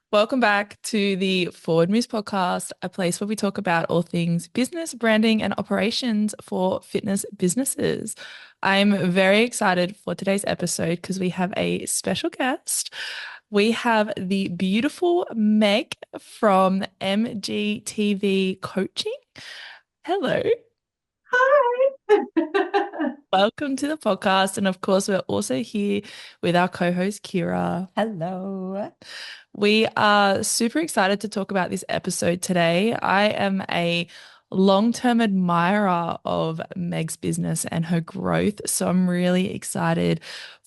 Welcome back to the Forward Moves podcast, a place where we talk about all things business, branding, and operations for fitness businesses. I'm very excited for today's episode because we have a special guest. We have the beautiful Meg from MGTV Coaching. Hello. Hi. Welcome to the podcast. And of course, we're also here with our co-host, Kira. Hello. We are super excited to talk about this episode today. I am a long-term admirer of Meg's business and her growth. So I'm really excited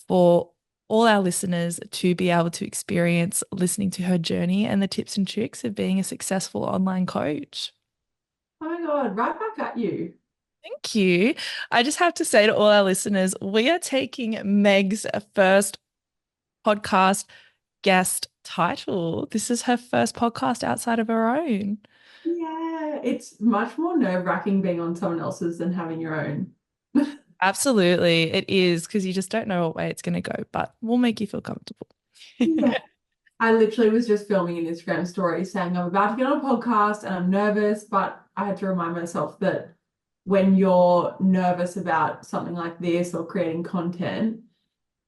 for all our listeners to be able to experience listening to her journey and the tips and tricks of being a successful online coach. Oh my God, right back at you. Thank you. I just have to say to all our listeners, we are taking Meg's first podcast guest title. This is her first podcast outside of her own. Yeah, it's much more nerve-wracking being on someone else's than having your own. Absolutely, it is because you just don't know what way it's going to go, but we'll make you feel comfortable. Yeah. I literally was just filming an Instagram story saying I'm about to get on a podcast and I'm nervous, but I had to remind myself that when you're nervous about something like this or creating content,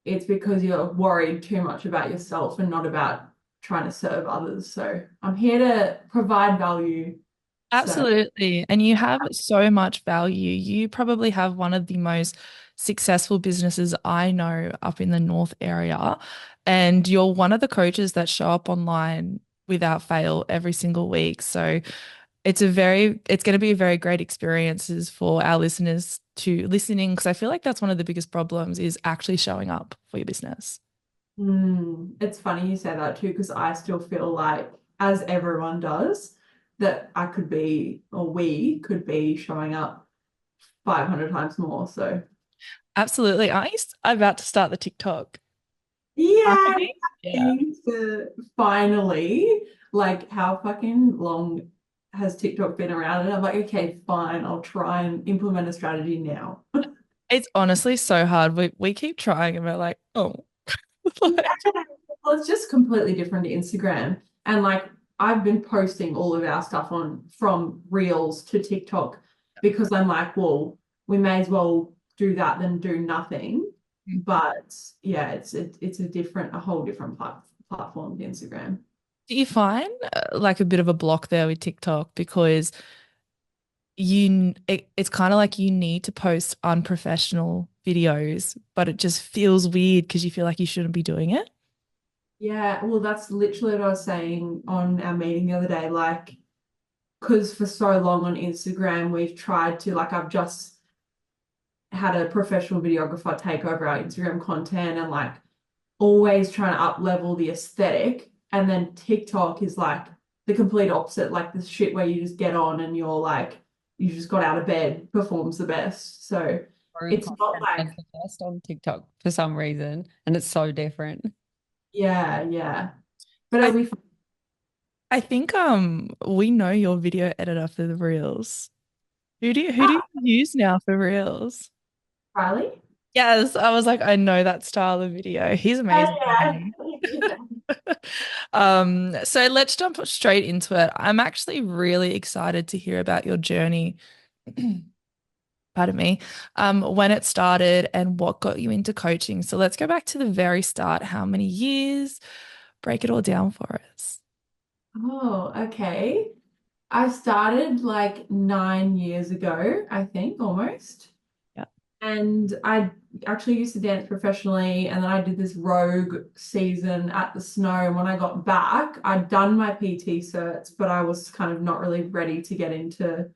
it's because you're worried too much about yourself and not about trying to serve others. So I'm here to provide value. So Absolutely. And you have so much value. You probably have one of the most successful businesses I know up in the North area. And you're one of the coaches that show up online without fail every single week. So it's going to be a very great experiences for our listeners to listening because I feel like that's one of the biggest problems is actually showing up for your business. it's funny you say that too, because I still feel like, as everyone does, that I could be, or we could be showing up 500 times more. So Absolutely. I'm about to start the TikTok yeah, marketing. Yeah. waiting for finally, like, how fucking long has TikTok been around? And I'm like, okay, fine, I'll try and implement a strategy now. It's honestly so hard. We keep trying and we're like, oh, Yeah. like, Well, it's just completely different to Instagram. And like I've been posting all of our stuff on from Reels to TikTok because I'm like, well, we may as well do that than do nothing. But yeah, it's a whole different platform to Instagram. do you find like a bit of a block there with TikTok because it's kind of like you need to post unprofessional videos, but it just feels weird because you feel like you shouldn't be doing it? Yeah, well, that's literally what I was saying on our meeting the other day. Like, because for so long on Instagram, we've tried to, like, I've just had a professional videographer take over our Instagram content and like always trying to up level the aesthetic. And then TikTok is like the complete opposite, like the shit where you just get on and you're like, you just got out of bed, performs the best. So Own it's not content as like, the first on TikTok for some reason, and it's so different. yeah, yeah. But I it'll be fun. I think we know your video editor for the reels. Who do you use now for reels? Riley? Yes, I was like, I know that style of video. He's amazing. Yeah, Isn't yeah. he? So let's jump straight into it. I'm actually really excited to hear about your journey. Pardon me. When it started and what got you into coaching. So let's go back to the very start. How many years? Break it all down for us. Oh, okay. I started like 9 years ago, I think, almost. Yeah. And I actually used to dance professionally, and then I did this rogue season at the snow. And when I got back, I'd done my PT certs, but I was kind of not really ready to get into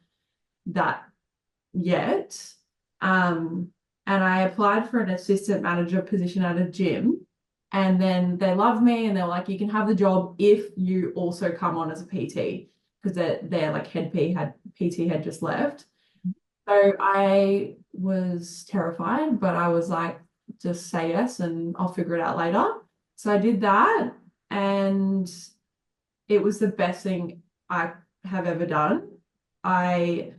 that yet. Um, and I applied for an assistant manager position at a gym. And then they loved me and they were like, you can have the job if you also come on as a PT because their like head PT had just left. So I was terrified, but I was like, just say yes and I'll figure it out later. So I did that and it was the best thing I have ever done. I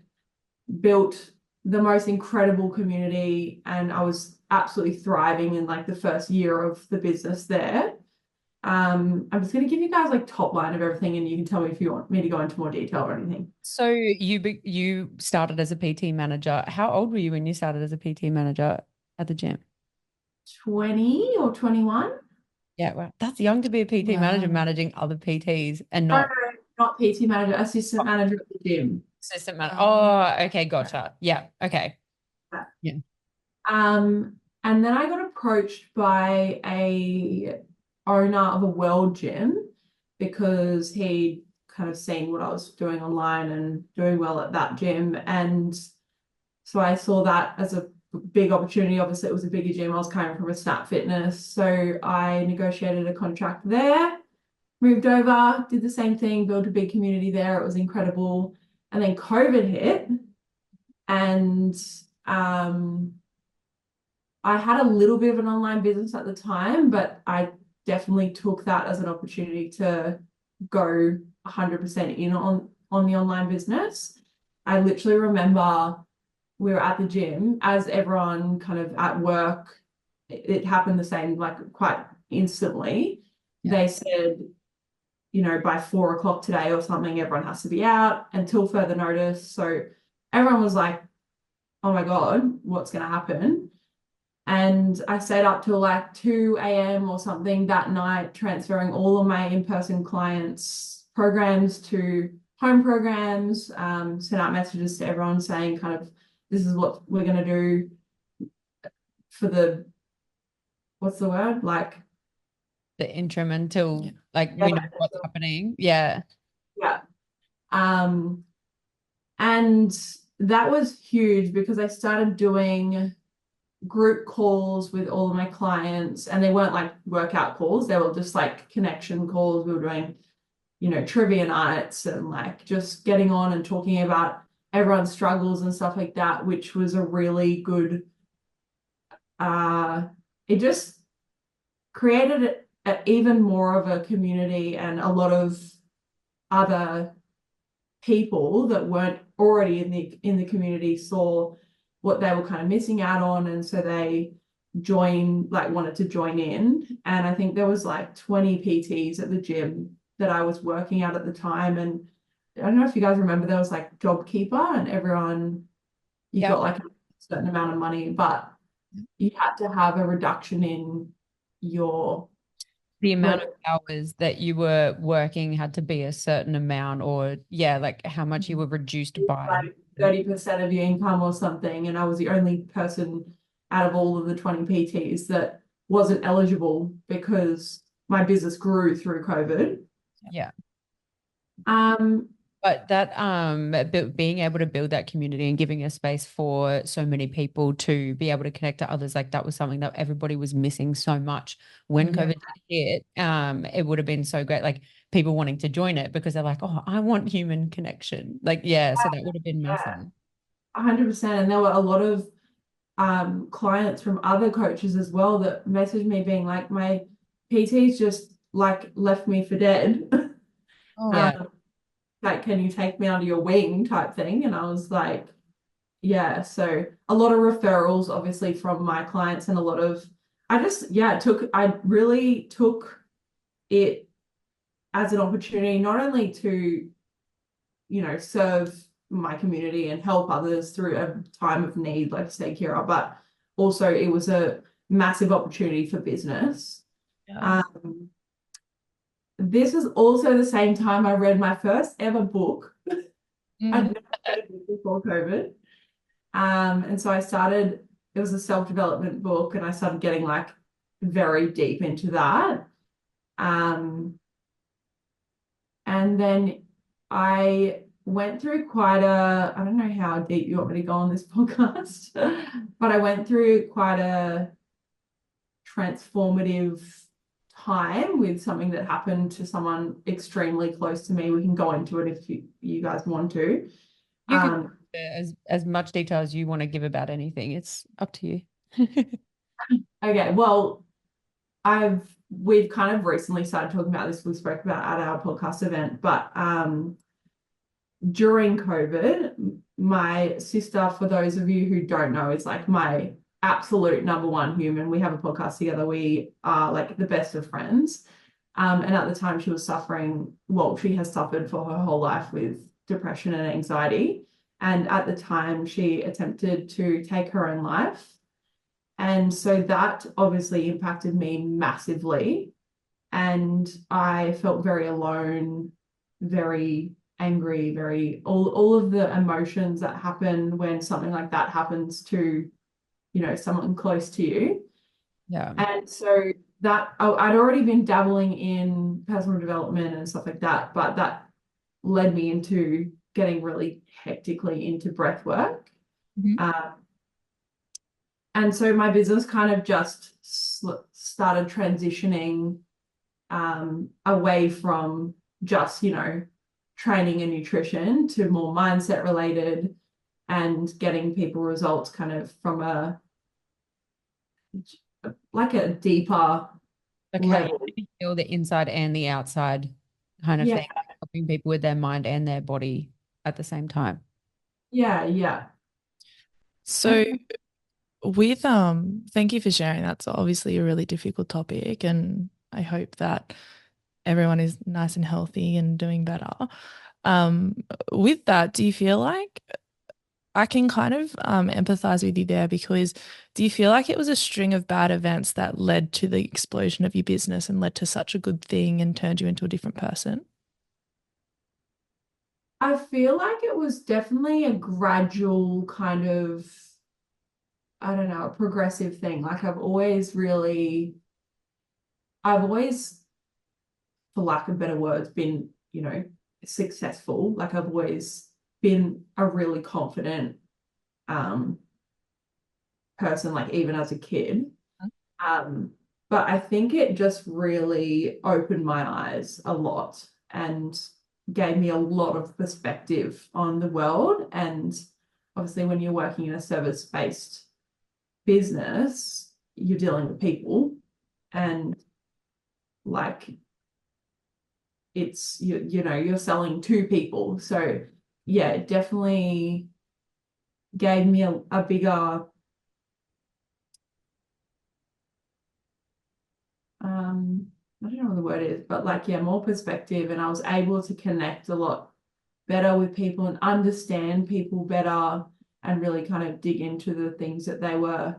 built the most incredible community and I was absolutely thriving in like the first year of the business there. I'm just going to give you guys like top line of everything, and you can tell me if you want me to go into more detail or anything. So you started as a PT manager. How old were you when you started as a PT manager at the gym? 20 or 21? Yeah, well, that's young to be a PT manager, Wow. managing other PTs and No, no, not no, not PT manager, assistant oh, manager at the gym. assistant manager. Um, Oh, okay, gotcha. Yeah, okay. Yeah. And then I got approached by a owner of a world gym because he kind of seen what I was doing online and doing well at that gym. And so I saw that as a big opportunity. Obviously, it was a bigger gym. I was coming from a Snap Fitness. So I negotiated a contract there, moved over, did the same thing, built a big community there. It was incredible. And then COVID hit, and um, I had a little bit of an online business at the time, but I definitely took that as an opportunity to go 100% in on the online business. I literally remember we were at the gym as everyone kind of at work, it happened the same, like quite instantly. Yeah. They said, you know, by 4 o'clock today or something, everyone has to be out until further notice. So everyone was like, oh my God, what's going to happen? And I stayed up till like 2 a.m. or something that night, transferring all of my in-person clients' programs to home programs, sent out messages to everyone saying kind of, this is what we're going to do for the, what's the word? Like, The interim until yeah. like yeah, we know what's happening. Yeah. yeah. Um, and that was huge because I started doing group calls with all of my clients, and they weren't like workout calls, they were just like connection calls. We were doing, you know, trivia nights and like just getting on and talking about everyone's struggles and stuff like that, which was a really good it just created even more of a community, and a lot of other people that weren't already in the community saw what they were kind of missing out on, and so they wanted to join in. And I think there was like 20 PTs at the gym that I was working at the time. And I don't know if you guys remember, there was like JobKeeper, and everyone, you Yeah. got like a certain amount of money, but you had to have a reduction in your The amount of work hours that you were working had to be a certain amount, or yeah, like how much you were reduced by. like 30% of your income or something. And I was the only person out of all of the 20 PTs that wasn't eligible because my business grew through COVID. Yeah. Um, But that being able to build that community and giving a space for so many people to be able to connect to others, like that was something that everybody was missing so much when Yeah. COVID hit. It would have been so great, like people wanting to join it because they're like, oh, I want human connection. Like, yeah, so that would have been yeah, massive. 100%. And there were a lot of clients from other coaches as well that messaged me being like, my PT's just like left me for dead. Oh, Yeah. um, like, can you take me under your wing type thing? And I was like, yeah. So a lot of referrals, obviously, from my clients, and a lot of, I really took it as an opportunity, not only to, you know, serve my community and help others through a time of need, like say Kira, but also it was a massive opportunity for business. yeah. Um, this was also the same time I read my first ever book. I'd Mm. never read a book before COVID. And so it was a self-development book, and I started getting like very deep into that. And then I went through I don't know how deep you want me to go on this podcast, but I went through quite a transformative time with something that happened to someone extremely close to me. We can go into it if you guys want to. You can Um, as much detail as you want to give about anything. It's up to you. okay, well, we've kind of recently started talking about this. We spoke about at our podcast event, but during COVID, my sister, for those of you who don't know, is like my absolute number one human. We have a podcast together. We are like the best of friends. And at the time she was suffering, well, she has suffered for her whole life with depression and anxiety. And at the time she attempted to take her own life. And so that obviously impacted me massively. And I felt very alone, very angry, very all of the emotions that happen when something like that happens to, someone close to you. Yeah. And so that I'd already been dabbling in personal development and stuff like that, but that led me into getting really hectically into breath work. Mhm. And so my business kind of just started transitioning away from just, training and nutrition to more mindset related and getting people results kind of from a deeper Like how level. you feel the inside and the outside kind of Yeah, thing, helping people with their mind and their body at the same time. yeah, yeah. So with thank you for sharing. That's obviously a really difficult topic, and I hope that everyone is nice and healthy and doing better. Um, with that, do you feel like I can kind of empathize with you there because do you feel like it was a string of bad events that led to the explosion of your business and led to such a good thing and turned you into a different person? I feel like it was definitely a gradual kind of, I don't know, a progressive thing. Like I've always, for lack of better words, been, successful. Like I've always been a really confident um person, like even as a kid. Um, but I think it just really opened my eyes a lot and gave me a lot of perspective on the world. And obviously, when you're working in a service-based business, you're dealing with people, and like you're selling to people. So yeah, it definitely gave me a bigger I don't know what the word is, but like, yeah, more perspective. And I was able to connect a lot better with people and understand people better and really kind of dig into the things that they were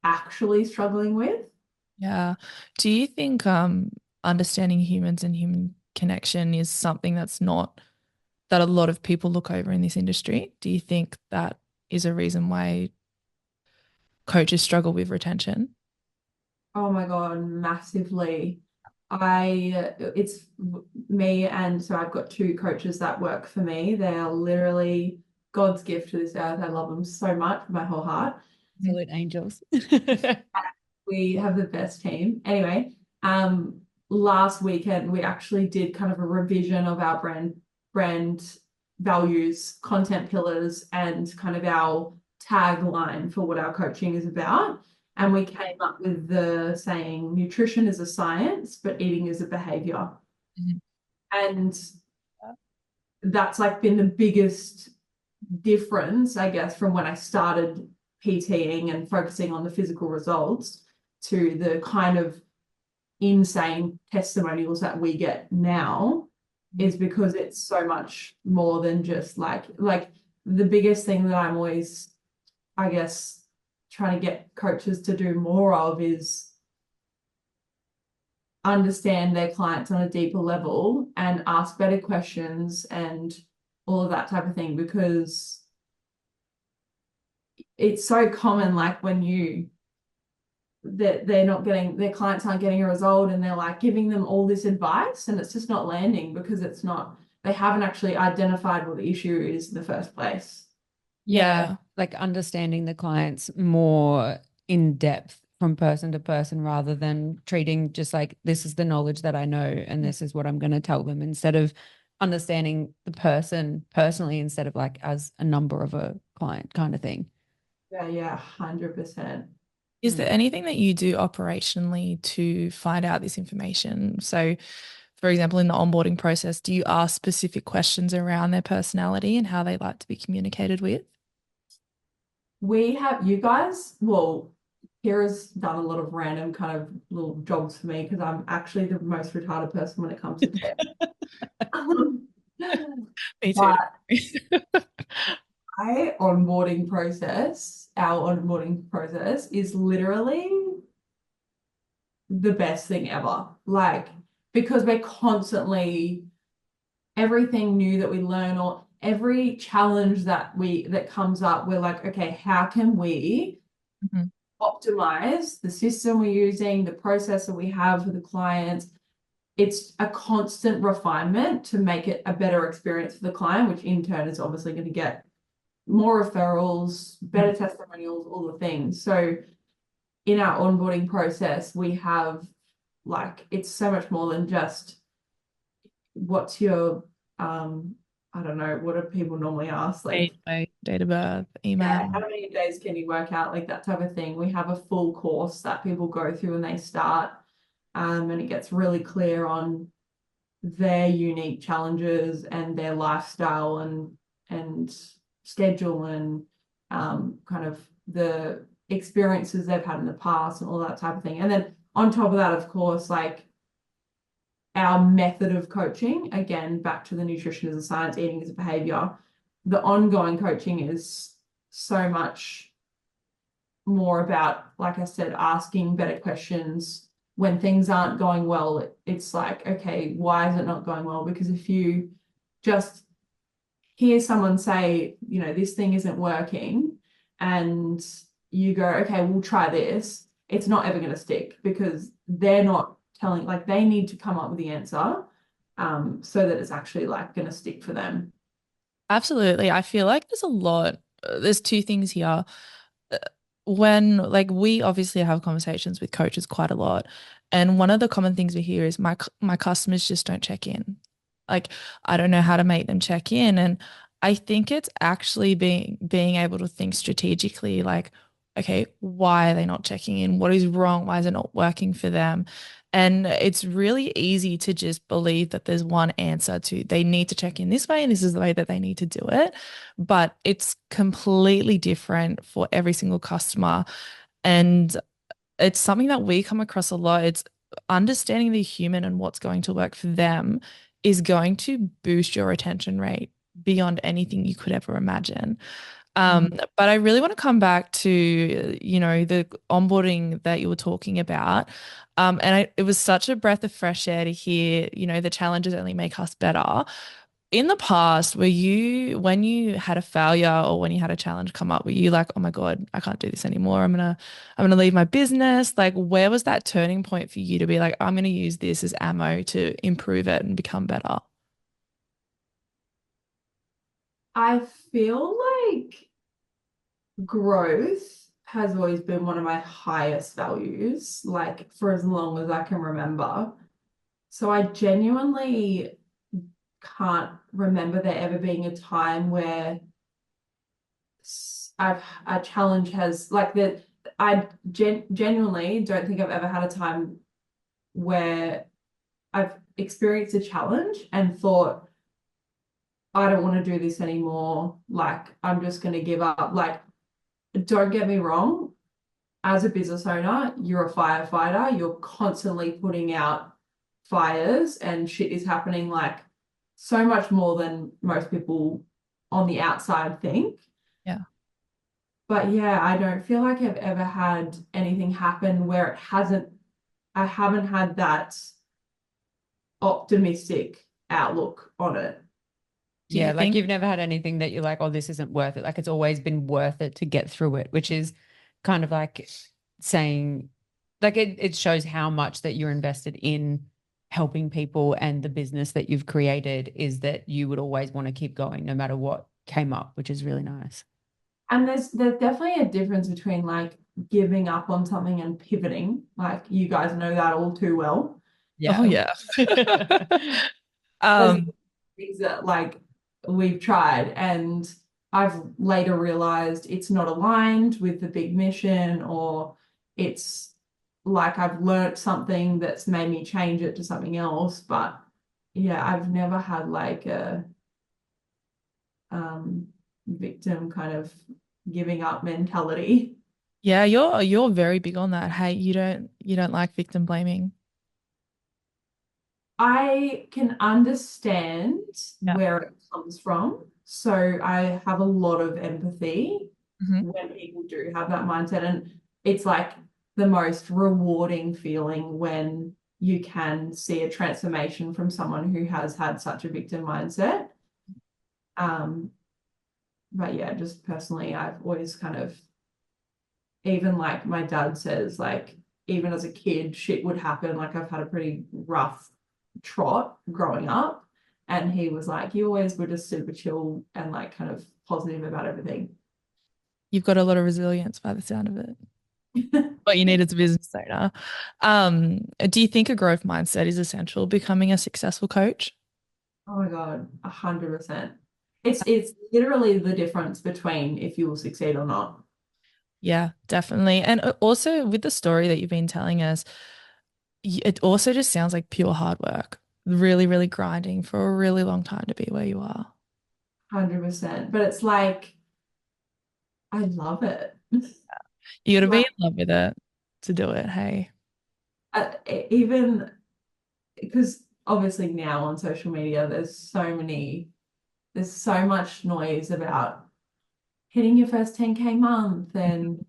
actually struggling with. Yeah. Do you think understanding humans and human connection is something that's not that a lot of people look over in this industry? Do you think that is a reason why coaches struggle with retention? Oh my God, massively. It's me, and so I've got two coaches that work for me. They are literally God's gift to this earth. I love them so much with my whole heart. Absolute angels. We have the best team. Anyway, last weekend we actually did kind of a revision of our brand values, content pillars, and kind of our tagline for what our coaching is about. And we came up with the saying, nutrition is a science, but eating is a behavior. Mhm. And that's like been the biggest difference, I guess, from when I started PTing and focusing on the physical results to the kind of insane testimonials that we get now is because it's so much more than just like the biggest thing that I'm always, I guess, trying to get coaches to do more of is understand their clients on a deeper level and ask better questions and all of that type of thing, because it's so common, like when that they're not getting, their clients aren't getting a result and they're like giving them all this advice and it's just not landing because they haven't actually identified what the issue is in the first place. Yeah. Like understanding the clients more in depth from person to person rather than treating just like this is the knowledge that I know and this is what I'm going to tell them, instead of understanding the person personally instead of like as a number of a client kind of thing. Yeah, yeah, 100%. Is there anything that you do operationally to find out this information? So, for example, in the onboarding process, do you ask specific questions around their personality and how they like to be communicated with? We have you guys, well, Kira's done a lot of random kind of little jobs for me because I'm actually the most retarded person when it comes to tech. Me too. But our onboarding process is literally the best thing ever. Like, because we're constantly, everything new that we learn or every challenge that comes up, we're like, okay, how can we Mhm. optimize the system we're using, the process that we have for the clients? It's a constant refinement to make it a better experience for the client, which in turn is obviously going to get more referrals, better testimonials, all the things. So in our onboarding process, we have like, it's so much more than just what's your, I don't know, what do people normally ask? Like, Date of birth, yeah, email. how many days can you work out? Like that type of thing. We have a full course that people go through when they start, and it gets really clear on their unique challenges and their lifestyle and schedule and kind of the experiences they've had in the past and all that type of thing. And then on top of that, of course, like our method of coaching, again, back to the nutrition as a science, eating as a behavior, the ongoing coaching is so much more about, like I said, asking better questions when things aren't going well. It's like, okay, why is it not going well? Because if you just hear someone say, you know, this thing isn't working, and you go, okay, we'll try this, it's not ever going to stick because they're not telling, like they need to come up with the answer so that it's actually like going to stick for them. Absolutely. I feel like there's two things here. When like we obviously have conversations with coaches quite a lot, and one of the common things we hear is my customers just don't check in. Like I don't know how to make them check in, and I think it's actually being able to think strategically, like, okay, why are they not checking in? What is wrong? Why is it not working for them? And it's really easy to just believe that there's one answer to they need to check in this way, and this is the way that they need to do it. But it's completely different for every single customer. And it's something that we come across a lot. It's understanding the human and what's going to work for them is going to boost your retention rate beyond anything you could ever imagine. But I really want to come back to, the onboarding that you were talking about. It was such a breath of fresh air to hear, the challenges only make us better. In the past, when you had a failure or when you had a challenge come up, were you like, oh my God, I can't do this anymore. I'm gonna leave my business. Like, where was that turning point for you to be like, I'm gonna use this as ammo to improve it and become better? I feel like growth has always been one of my highest values, like for as long as I can remember. So I genuinely can't remember there ever being a time where a challenge has like that. I genuinely don't think I've ever had a time where I've experienced a challenge and thought, I don't want to do this anymore. Like, I'm just going to give up. Like, don't get me wrong. As a business owner, you're a firefighter. You're constantly putting out fires and shit is happening like so much more than most people on the outside think. Yeah. But yeah, I don't feel like I've ever had anything happen where I haven't had that optimistic outlook on it. Do you Yeah, like think you've never had anything that you're like, oh, this isn't worth it. Like it's always been worth it to get through it, which is kind of like saying, like it shows how much that you're invested in helping people, and the business that you've created is that you would always want to keep going no matter what came up, which is really nice. And there's definitely a difference between like giving up on something and pivoting. Like you guys know that all too well. Oh Yeah. yeah. There's Um, things that like we've tried and I've later realized it's not aligned with the big mission, or it's like I've learnt something that's made me change it to something else. But yeah, I've never had like a victim kind of giving up mentality. Yeah, you're very big on that. Hey, you don't like victim blaming. I can understand Yeah. where it comes from. So I have a lot of empathy Hmm. when people do have that mindset. And it's like the most rewarding feeling when you can see a transformation from someone who has had such a victim mindset. Um, but yeah, just personally, I've always kind of, even like my dad says, like, even as a kid, shit would happen. Like, I've had a pretty rough trot growing up. And he was like, you always were just super chill and like kind of positive about everything. You've got a lot of resilience by the sound of it. What you need as a business owner. Do you think a growth mindset is essential becoming a successful coach? Oh my God, 100%. It's literally the difference between if you will succeed or not. Yeah, definitely. And also with the story that you've been telling us, it also just sounds like pure hard work, really, really grinding for a really long time to be where you are. 100%. But it's like, I love it. You got to be Like, in love with it to do it. Hey. even because obviously now on social media, there's so much noise about hitting your first 10K month and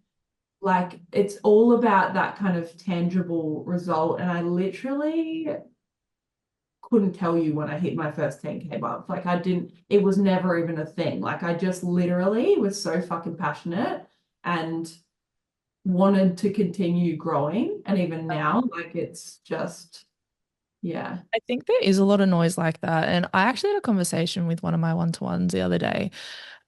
like it's all about that kind of tangible result. And I literally couldn't tell you when I hit my first 10K month. Like I didn't, it was never even a thing. Like I just literally was so fucking passionate and wanted to continue growing. And even now, like it's just, yeah. I think there is a lot of noise like that. And I actually had a conversation with one of my one-to-ones the other day,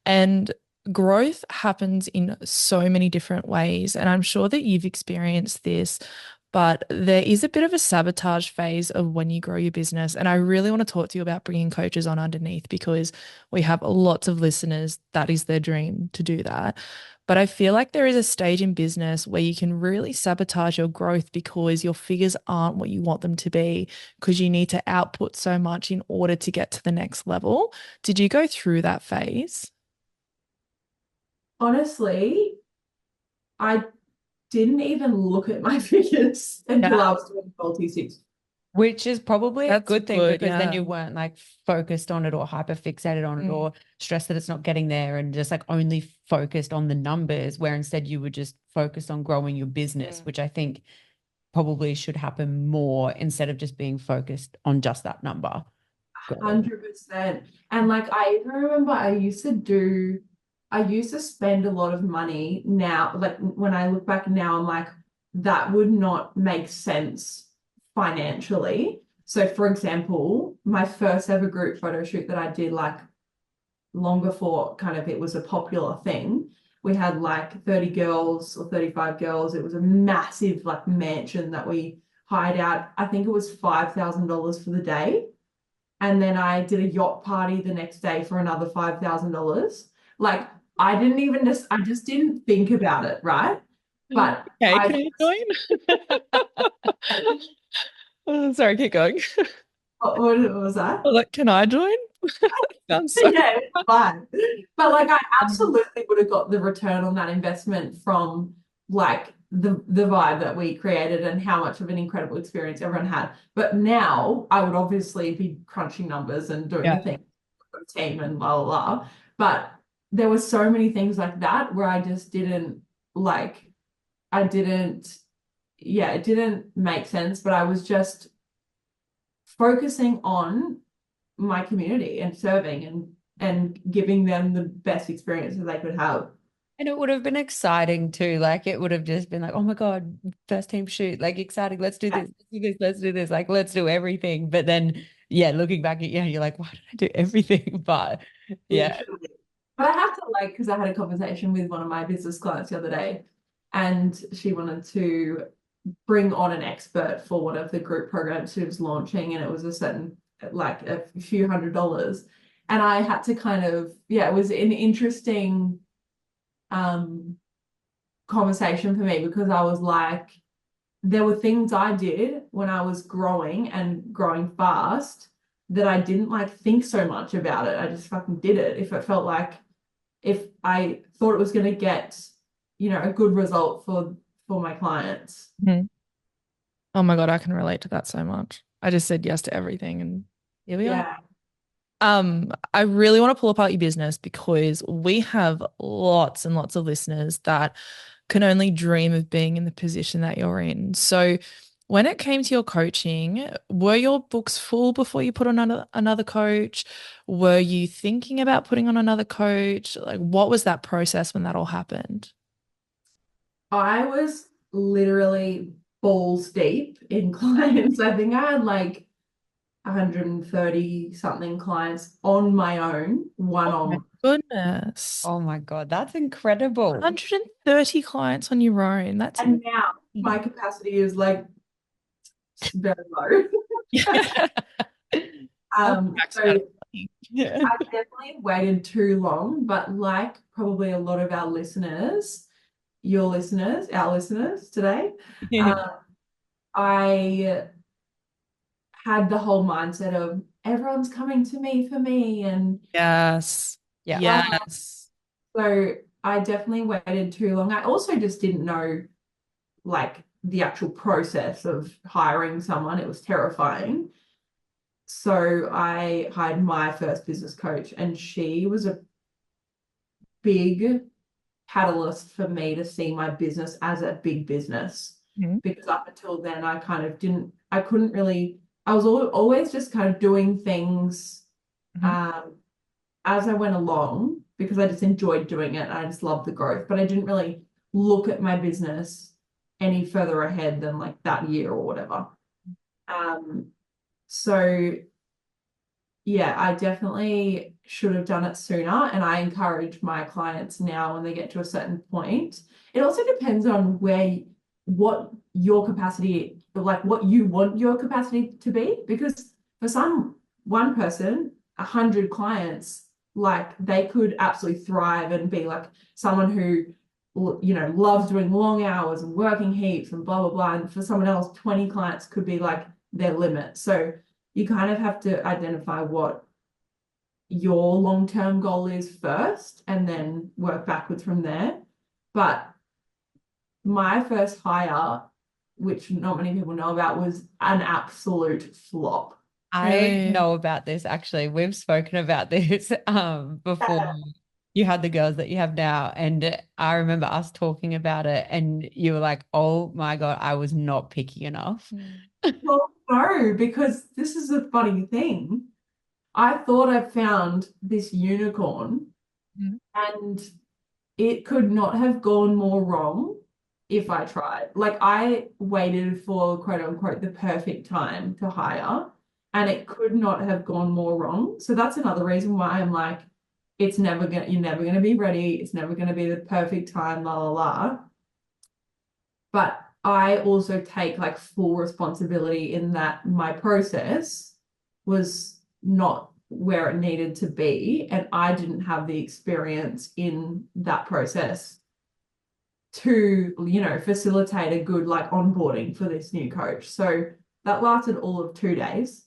and growth happens in so many different ways. And I'm sure that you've experienced this, but there is a bit of a sabotage phase of when you grow your business. And I really want to talk to you about bringing coaches on underneath because we have lots of listeners that is their dream to do that. But I feel like there is a stage in business where you can really sabotage your growth because your figures aren't what you want them to be, because you need to output so much in order to get to the next level. Did you go through that phase? Honestly, I didn't even look at my figures until Yeah, I was doing multi-six. Which is probably a that's good thing good. because then Yeah. you weren't like focused on it or hyper fixated on it Mm. or stressed that it's not getting there and just like only focused on the numbers, where instead you were just focused on growing your business, which I think probably should happen more instead of just being focused on just that number growing. 100%. And like I even remember I used to spend a lot of money now. Like when I look back now, I'm like, that would not make sense financially. So for example, my first ever group photo shoot that I did like long before kind of it was a popular thing. We had like 30 girls or 35 girls. It was a massive like mansion that we hired out. I think it was $5,000 for the day. And then I did a yacht party the next day for another $5,000. Like I just didn't think about it, right? But Okay, I can I join? Oh, sorry, keep going. what was that? Oh, look, can I join? Sounds so Yeah, it's fine. But like I fun. absolutely would have got the return on that investment from like the vibe that we created and how much of an incredible experience everyone had. But now I would obviously be crunching numbers and doing the Yeah. thing for the team and blah blah blah. But there were so many things like that where I just didn't like I didn't yeah, it didn't make sense, but I was just focusing on my community and serving and giving them the best experience that they could have. And it would have been exciting too. Like it would have just been like, oh my God, first team shoot, like exciting. Let's do this, let's do this, let's do this. Like, let's do everything. But then, yeah, looking back at, yeah, you're like, why did I do everything? But yeah. Literally. But I have to like, because I had a conversation with one of my business clients the other day, and she wanted to bring on an expert for one of the group programs she was launching, and it was a certain like a few $100s. And I had to kind of, yeah, it was an interesting um conversation for me because I was like, there were things I did when I was growing and growing fast that I didn't like think so much about it. I just fucking did it. If it felt like if I thought it was going to get a good result for my clients. Mhm. Oh my God, I can relate to that so much. I just said yes to everything and here we are. Yeah. I really want to pull apart your business because we have lots and lots of listeners that can only dream of being in the position that you're in. So, when it came to your coaching, were your books full before you put on another coach? Were you thinking about putting on another coach? Like, what was that process when that all happened? I was literally balls deep in clients. I think I had like 130 something clients on my own, one Oh my on. goodness. Oh my God, that's incredible. 130 clients on your own. That's And now my insane. capacity is like very low. That cracks me out So of funny. Yeah. I definitely waited too long, but like probably a lot of our listeners, our listeners today, uh, I had the whole mindset of everyone's coming to me for me. And Yes. Yeah. Yes. so I definitely waited too long. I also just didn't know like the actual process of hiring someone. It was terrifying. So I hired my first business coach, and she was a big catalyst for me to see my business as a big business. Mhm. Because up until then, I kind of I couldn't really, I was always just kind of doing things Mhm. um, as I went along because I just enjoyed doing it and I just loved the growth. But I didn't really look at my business any further ahead than like that year or whatever. Um, so yeah, I definitely should have done it sooner. And I encourage my clients now when they get to a certain point. It also depends on what your capacity, like what you want your capacity to be. Because for one person, 100 clients, like they could absolutely thrive and be like someone who, loves doing long hours and working heaps and blah, blah, blah. And for someone else, 20 clients could be like their limit. So you kind of have to identify what your long-term goal is first and then work backwards from there. But my first hire, which not many people know about, was an absolute flop. I Really? know about this actually. We've spoken about this before you had the girls that you have now. And I remember us talking about it and you were like, oh my God, I was not picky enough. Well, no, because this is a funny thing. I thought I found this unicorn Mhm. and it could not have gone more wrong if I tried. Like I waited for quote unquote the perfect time to hire, and it could not have gone more wrong. So that's another reason why I'm like, you're never gonna be ready. It's never gonna be the perfect time, la la la. But I also take like full responsibility in that my process was not where it needed to be, and I didn't have the experience in that process to, facilitate a good like onboarding for this new coach. So that lasted all of 2 days.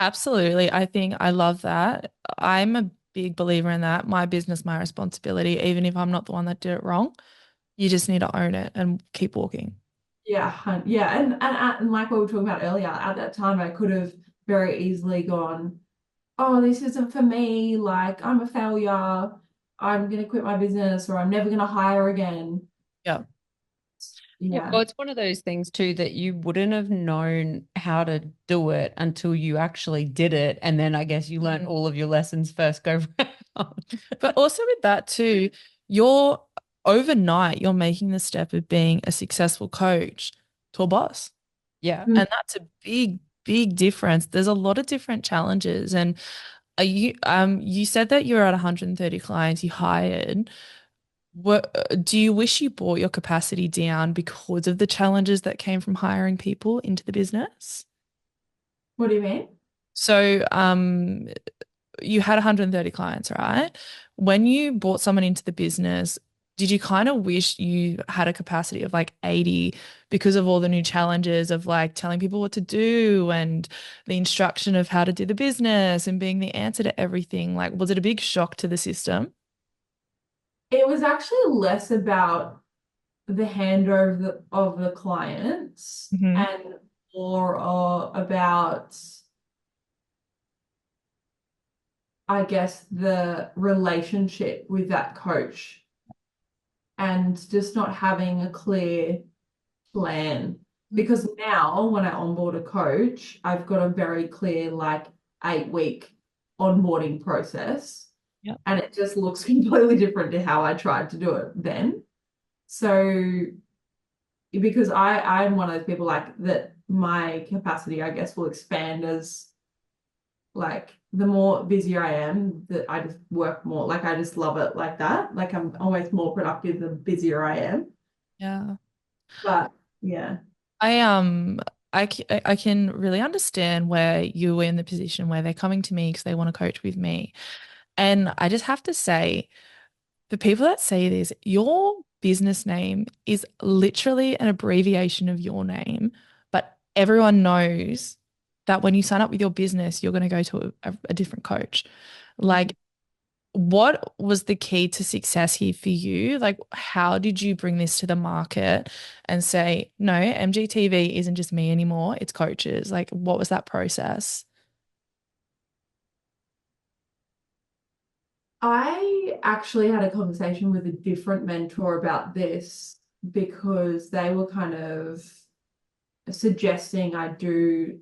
Absolutely. I think I love that. I'm a big believer in that. My business, my responsibility, even if I'm not the one that did it wrong, you just need to own it and keep walking. Yeah, yeah, and like what we were talking about earlier, at that time I could have very easily gone, oh, this isn't for me, like I'm a failure, I'm gonna quit my business, or I'm never gonna hire again. Yeah. Yeah, Yeah. well, it's one of those things too that you wouldn't have known how to do it until you actually did it. And then I guess you learned all of your lessons first go round. But also with that too, you're overnight, you're making the step of being a successful coach to a boss. Yeah. Mm. And that's a big, big difference. There's a lot of different challenges. And you said that you were at 130 clients you hired. Do you wish you brought your capacity down because of the challenges that came from hiring people into the business? What do you mean? So, you had 130 clients, right? When you brought someone into the business, did you kind of wish you had a capacity of like 80 because of all the new challenges of like telling people what to do and the instruction of how to do the business and being the answer to everything? Like, was it a big shock to the system? it was actually less about the handover of the clients Hmm. and more about, I guess, the relationship with that coach and just not having a clear plan. Because now when I onboard a coach, I've got a very clear, like, 8 week onboarding process, Yep. and it just looks completely different to how I tried to do it then. So because I'm one of those people like that, my capacity, I guess, will expand as, like, the more busier I am, that I just work more. Like, I just love it like that. Like, I'm always more productive the busier I am. Yeah. But yeah. I I can really understand where you were in the position where they're coming to me because they want to coach with me. And I just have to say, for people that say this, your business name is literally an abbreviation of your name, but everyone knows that when you sign up with your business, you're going to go to a different coach. Like, what was the key to success here for you? Like, how did you bring this to the market and say, no, MGTV isn't just me anymore, it's coaches? Like, what was that process? I actually had a conversation with a different mentor about this because they were kind of suggesting I do,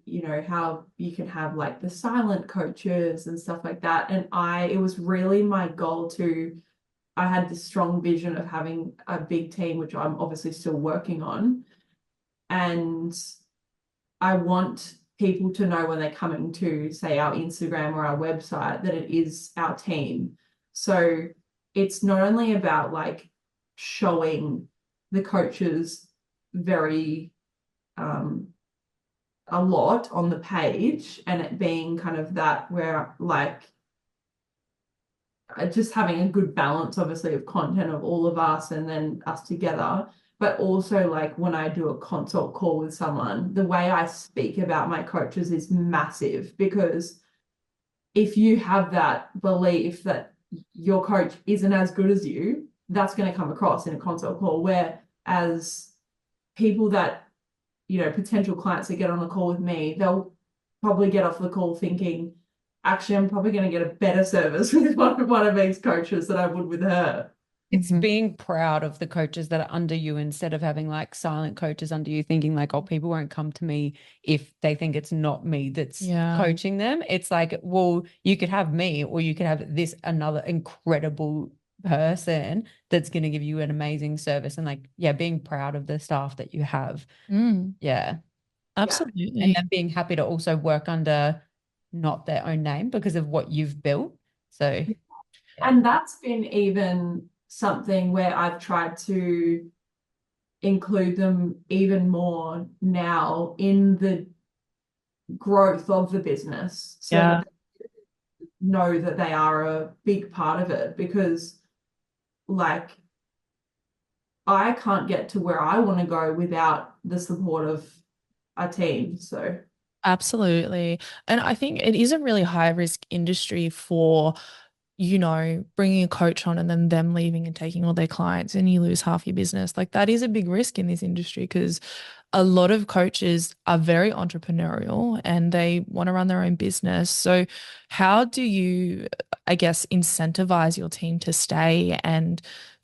how you can have like the silent coaches and stuff like that. And it was really my goal I had this strong vision of having a big team, which I'm obviously still working on. And I want people to know when they're coming to, say, our Instagram or our website, that it is our team. So it's not only about like showing the coaches very um a lot on the page and it being kind of that where, like, just having a good balance, obviously, of content of all of us and then us together. But also, like, when I do a consult call with someone, the way I speak about my coaches is massive, because if you have that belief that your coach isn't as good as you, that's going to come across in a consult call. Whereas people that, potential clients that get on the call with me, they'll probably get off the call thinking, actually, I'm probably going to get a better service with one of these coaches than I would with her. It's Mhm. being proud of the coaches that are under you instead of having like silent coaches under you thinking like, oh, people won't come to me if they think it's not me that's Yeah. coaching them. It's like, well, you could have me or you could have this another incredible person that's going to give you an amazing service. And like, yeah, being proud of the staff that you have. Mm, Yeah. Yeah. And absolutely. then being happy to also work under not their own name because of what you've built. So yeah. And that's been even something where I've tried to include them even more now in the growth of the business, so that Yeah. they know that they are a big part of it. Because, like, I can't get to where I want to go without the support of a team. So Absolutely. And I think it is a really high risk industry for, bringing a coach on and then them leaving and taking all their clients and you lose half your business. Like, that is a big risk in this industry because a lot of coaches are very entrepreneurial and they want to run their own business. So, how do you, I guess, incentivize your team to stay and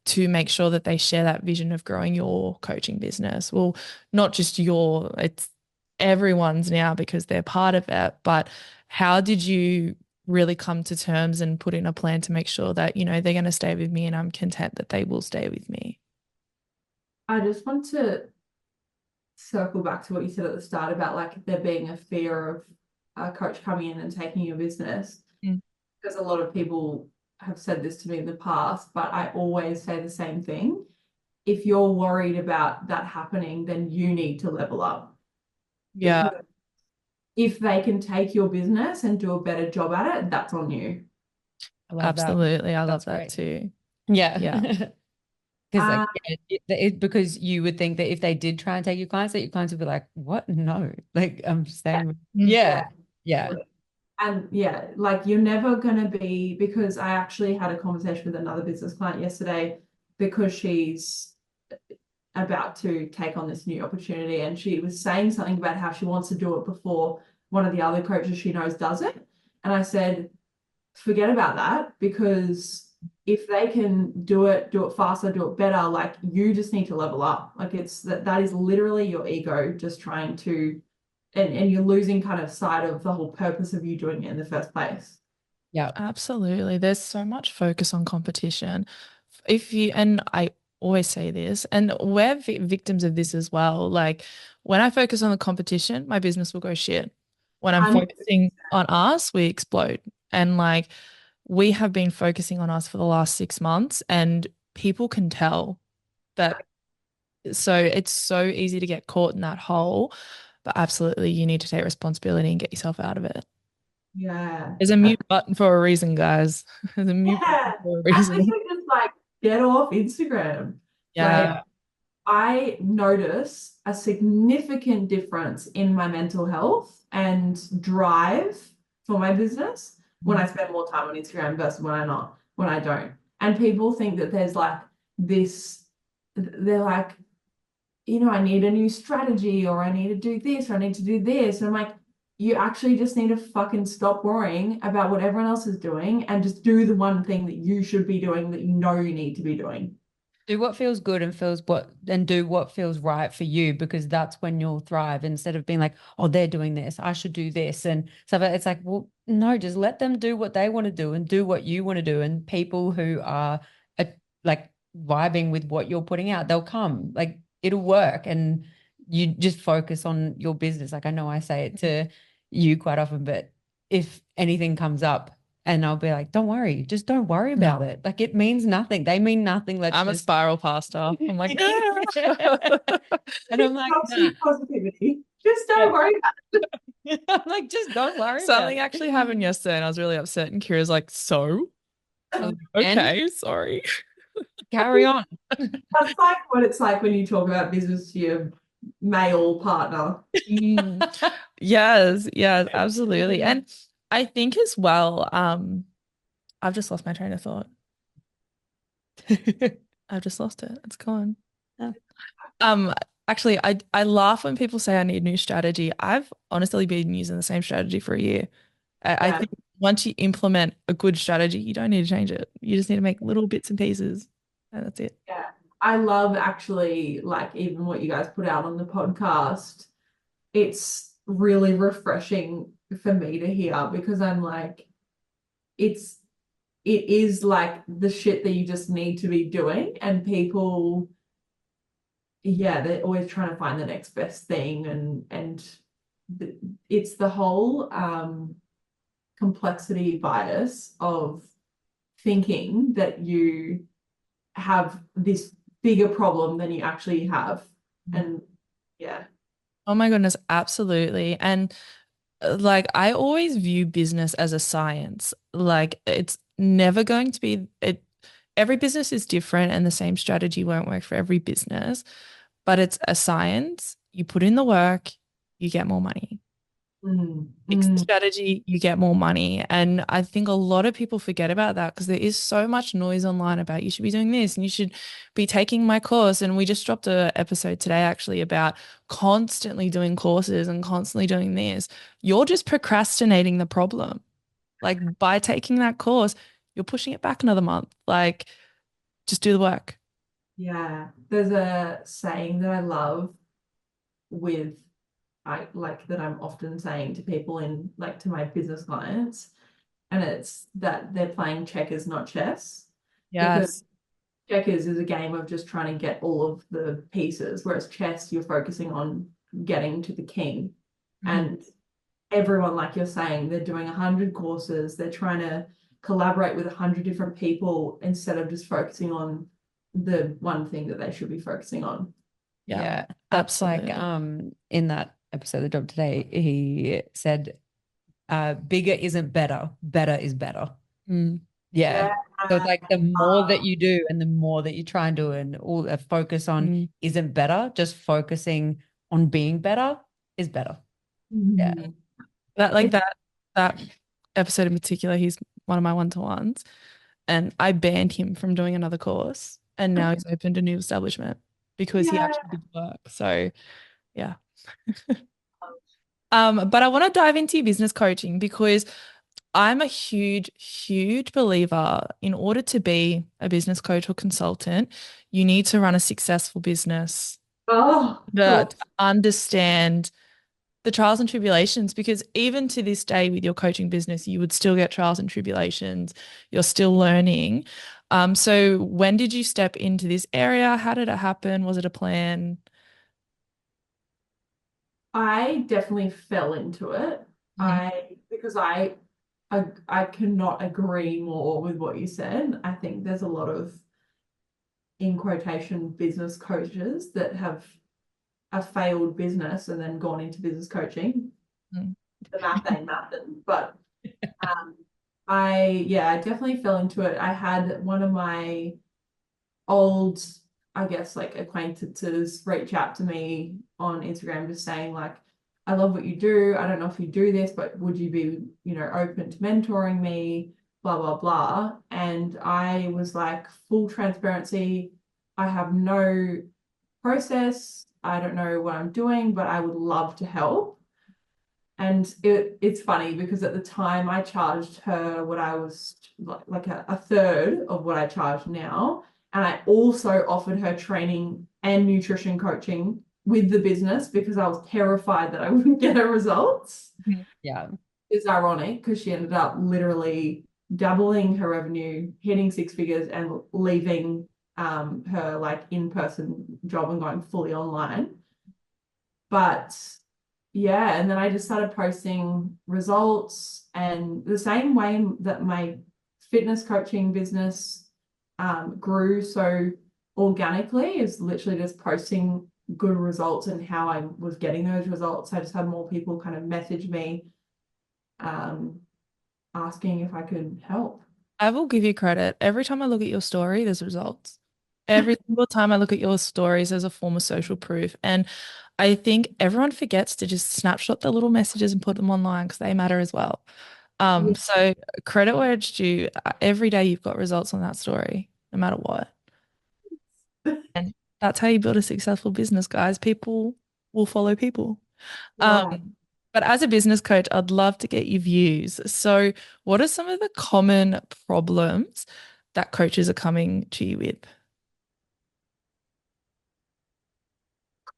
to make sure that they share that vision of growing your coaching business? Well, not just it's everyone's now because they're part of it, but how did you really come to terms and put in a plan to make sure that, they're going to stay with me and I'm content that they will stay with me? I just want to circle back to what you said at the start about, like, there being a fear of a coach coming in and taking your business. Mm. Because a lot of people have said this to me in the past, but I always say the same thing. If you're worried about that happening, then you need to level up. Yeah, Because if they can take your business and do a better job at it, that's on you. I love that. absolutely. I love That's that great. too. Yeah. Yeah. Because Uh, like yeah, because you would think that if they did try and take your clients, that your clients would be like, "What? No, like I'm staying." Mm. Yeah, yeah. yeah, And yeah, like you're never gonna be, because I actually had a conversation with another business client yesterday because she's about to take on this new opportunity, and she was saying something about how she wants to do it before one of the other coaches she knows does it. And I said, forget about that, because if they can do it faster, do it better, like you just need to level up. Like it's that is literally your ego just trying to, and you're losing kind of sight of the whole purpose of you doing it in the first place. Yeah. Absolutely. There's so much focus on competition. If you, and I always say this, and we're victims of this as well. Like when I focus on the competition, my business will go shit. When I'm And focusing on us, we explode. And like we have been focusing on us for the last 6 months, and people can tell that. So it's so easy to get caught in that hole. But absolutely, you need to take responsibility and get yourself out of it. yeah. There's a mute button for a reason, guys. There's a mute button Yeah. for a I reason. think we just like get off Instagram. Like Yeah. I notice a significant difference in my mental health and drive for my business when I spend more time on Instagram versus when I don't. And people think that there's like this, they're like, I need a new strategy, or I need to do this, or I need to do this. And I'm like, you actually just need to fucking stop worrying about what everyone else is doing and just do the one thing that you should be doing, that you know you need to be doing. Do what feels good and do what feels right for you, because that's when you'll thrive, instead of being like, oh, they're doing this, I should do this. And so it's like, well, no, just let them do what they want to do and do what you want to do. And people who are uh, like vibing with what you're putting out, they'll come, like it'll work. And you just focus on your business. Like I know I say it to you quite often, but if anything comes up, and I'll be like, don't worry, just don't worry about it. Like it means nothing. They mean nothing. Let's I'm a just spiral pastor. I'm like, "Ah." and I'm like, nah. Toxic positivity. Just Yeah. don't worry about I'm like, just don't worry about Something it. actually happened yesterday and I was really upset. And Kira's like, so? I was like, And okay, sorry. carry on. That's like what it's like when you talk about business to your male partner. Mm. Yes, yes, absolutely. And I think as well, I've just lost my train of thought. I've just lost it. It's gone. Yeah. Um, actually, I laugh when people say I need new strategy. I've honestly been using the same strategy for a year. I Yeah. think once you implement a good strategy, you don't need to change it. You just need to make little bits and pieces, and that's it. Yeah. I love actually, like, even what you guys put out on the podcast. It's really refreshing for me to hear, because I'm like, it's it is like the shit that you just need to be doing, and people, yeah, they're always trying to find the next best thing, it's the whole complexity bias of thinking that you have this bigger problem than you actually have. And yeah. Oh my goodness, absolutely. And like I always view business as a science. Like it's never going to be it. Every business is different and the same strategy won't work for every business, but it's a science. You put in the work, you get more money. Mm, Fix the mm, strategy, you get more money. And I think a lot of people forget about that because there is so much noise online about you should be doing this and you should be taking my course. And we just dropped a episode today actually about constantly doing courses and constantly doing this. You're just procrastinating the problem. Like by taking that course, you're pushing it back another month. Like just do the work. yeah. There's a saying that I love, with I like that I'm often saying to people, in like to my business clients, and it's that they're playing checkers, not chess. Because Yes. checkers is a game of just trying to get all of the pieces, whereas chess, you're focusing on getting to the king. Mhm. And everyone, like you're saying, they're doing 100 courses, they're trying to collaborate with 100 different people instead of just focusing on the one thing that they should be focusing on. Yeah. Yeah. That's like Absolutely. in that episode the job today, he said bigger isn't better, better is better. Mm. Yeah. Yeah. So it's like the more that you do and the more that you try and do, and all a focus on Mm. isn't better, just focusing on being better is better. Yeah. Mhm. That like It's that episode in particular, he's one of my one-to-ones, and I banned him from doing another course, and now he's opened a new establishment because he Yeah. actually did work. So yeah. But I want to dive into your business coaching because I'm a huge, huge believer in order to be a business coach or consultant, you need to run a successful business Oh, to cool. understand the trials and tribulations, because even to this day with your coaching business, you would still get trials and tribulations. You're still learning. So when did you step into this area? How did it happen? Was it a plan? I definitely fell into it. Mhm. Because I cannot agree more with what you said. I think there's a lot of, in quotation, business coaches that have a failed business and then gone into business coaching. Mm. The math ain't mathin', but um, I definitely fell into it. I had one of my old, I guess, like acquaintances reach out to me on Instagram just saying like, I love what you do. I don't know if you do this, but would you be, open to mentoring me? Blah, blah, blah. And I was like, full transparency. I have no process. I don't know what I'm doing, but I would love to help. And it's funny because at the time I charged her what I was like a third of what I charge now. And I also offered her training and nutrition coaching with the business because I was terrified that I wouldn't get her results. Yeah. It's ironic because she ended up literally doubling her revenue, hitting six figures, and leaving her like in-person job and going fully online. But yeah, and then I just started posting results, and the same way that my fitness coaching business grew so organically is literally just posting good results and how I was getting those results. I just had more people kind of message me um, asking if I could help. I will give you credit. Every time I look at your story, there's results. Every single time I look at your stories, there's a form of social proof. And I think everyone forgets to just snapshot the little messages and put them online because they matter as well. Yeah. So credit where it's due. Every day you've got results on that story, no matter what. And that's how you build a successful business, guys. People will follow people. Right. But as a business coach, I'd love to get your views. So, what are some of the common problems that coaches are coming to you with?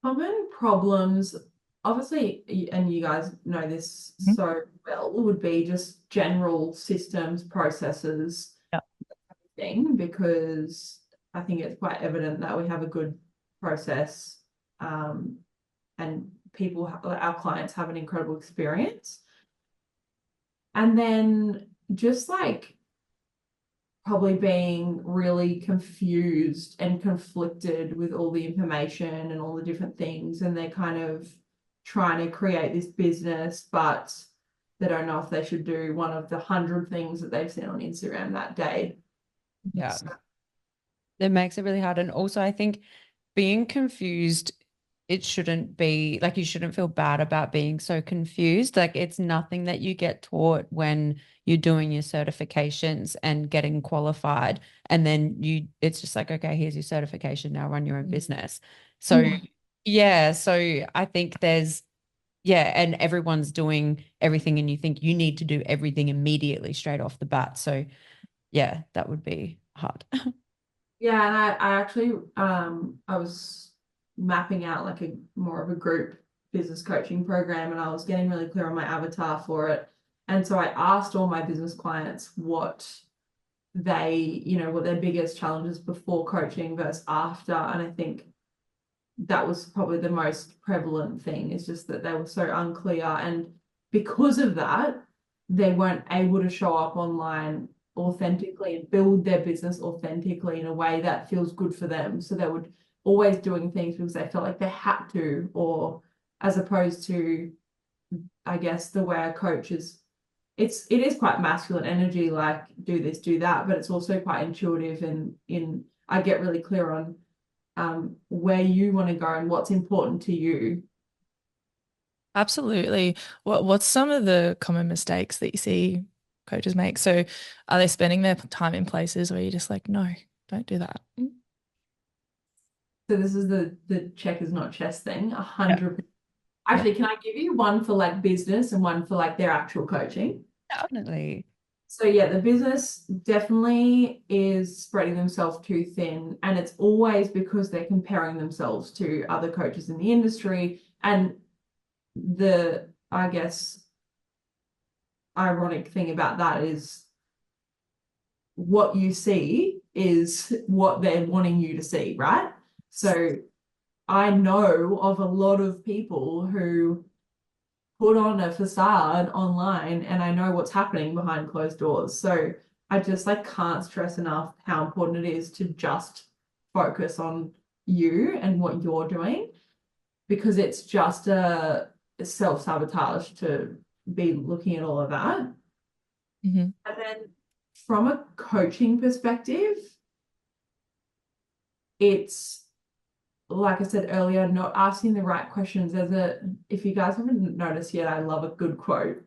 Common problems, obviously, and you guys know this Mhm. so well, would be just general systems, processes Yeah. thing, because I think it's quite evident that we have a good process, and our clients have an incredible experience. And then just like probably being really confused and conflicted with all the information and all the different things, and they're kind of trying to create this business, but they don't know if they should do one of the 100 things that they've seen on Instagram that day. Yeah. So, That makes it really hard. And also, I think being confused, it shouldn't be like you shouldn't feel bad about being so confused. Like it's nothing that you get taught when you're doing your certifications and getting qualified. And then it's just like, okay, here's your certification. Now run your own business. So, yeah. yeah. So I think yeah, and everyone's doing everything, and you think you need to do everything immediately straight off the bat. So, yeah, that would be hard. Yeah, and I actually I was mapping out like a more of a group business coaching program, and I was getting really clear on my avatar for it. And so I asked all my business clients what what their biggest challenges before coaching versus after. And I think that was probably the most prevalent thing, is just that they were so unclear. And because of that, they weren't able to show up online authentically and build their business authentically in a way that feels good for them. So they would always doing things because they felt like they had to, or as opposed to, I guess, the way a coach is, it is quite masculine energy, like do this, do that, but it's also quite intuitive, and in I get really clear on where you want to go and what's important to you. Absolutely. What's some of the common mistakes that you see coaches make. So are they spending their time in places where you're just like, no, don't do that? So this is the checkers not chess thing, Yeah. 100%. Actually, can I give you one for like business and one for like their actual coaching? Definitely. So yeah, the business definitely is spreading themselves too thin, and it's always because they're comparing themselves to other coaches in the industry. And I guess, ironic thing about that is what you see is what they're wanting you to see, right? So I know of a lot of people who put on a facade online, and I know what's happening behind closed doors. So I just like can't stress enough how important it is to just focus on you and what you're doing, because it's just a self-sabotage to be looking at all of that. Mhm. And then from a coaching perspective, it's like I said earlier, not asking the right questions. If you guys haven't noticed yet, I love a good quote.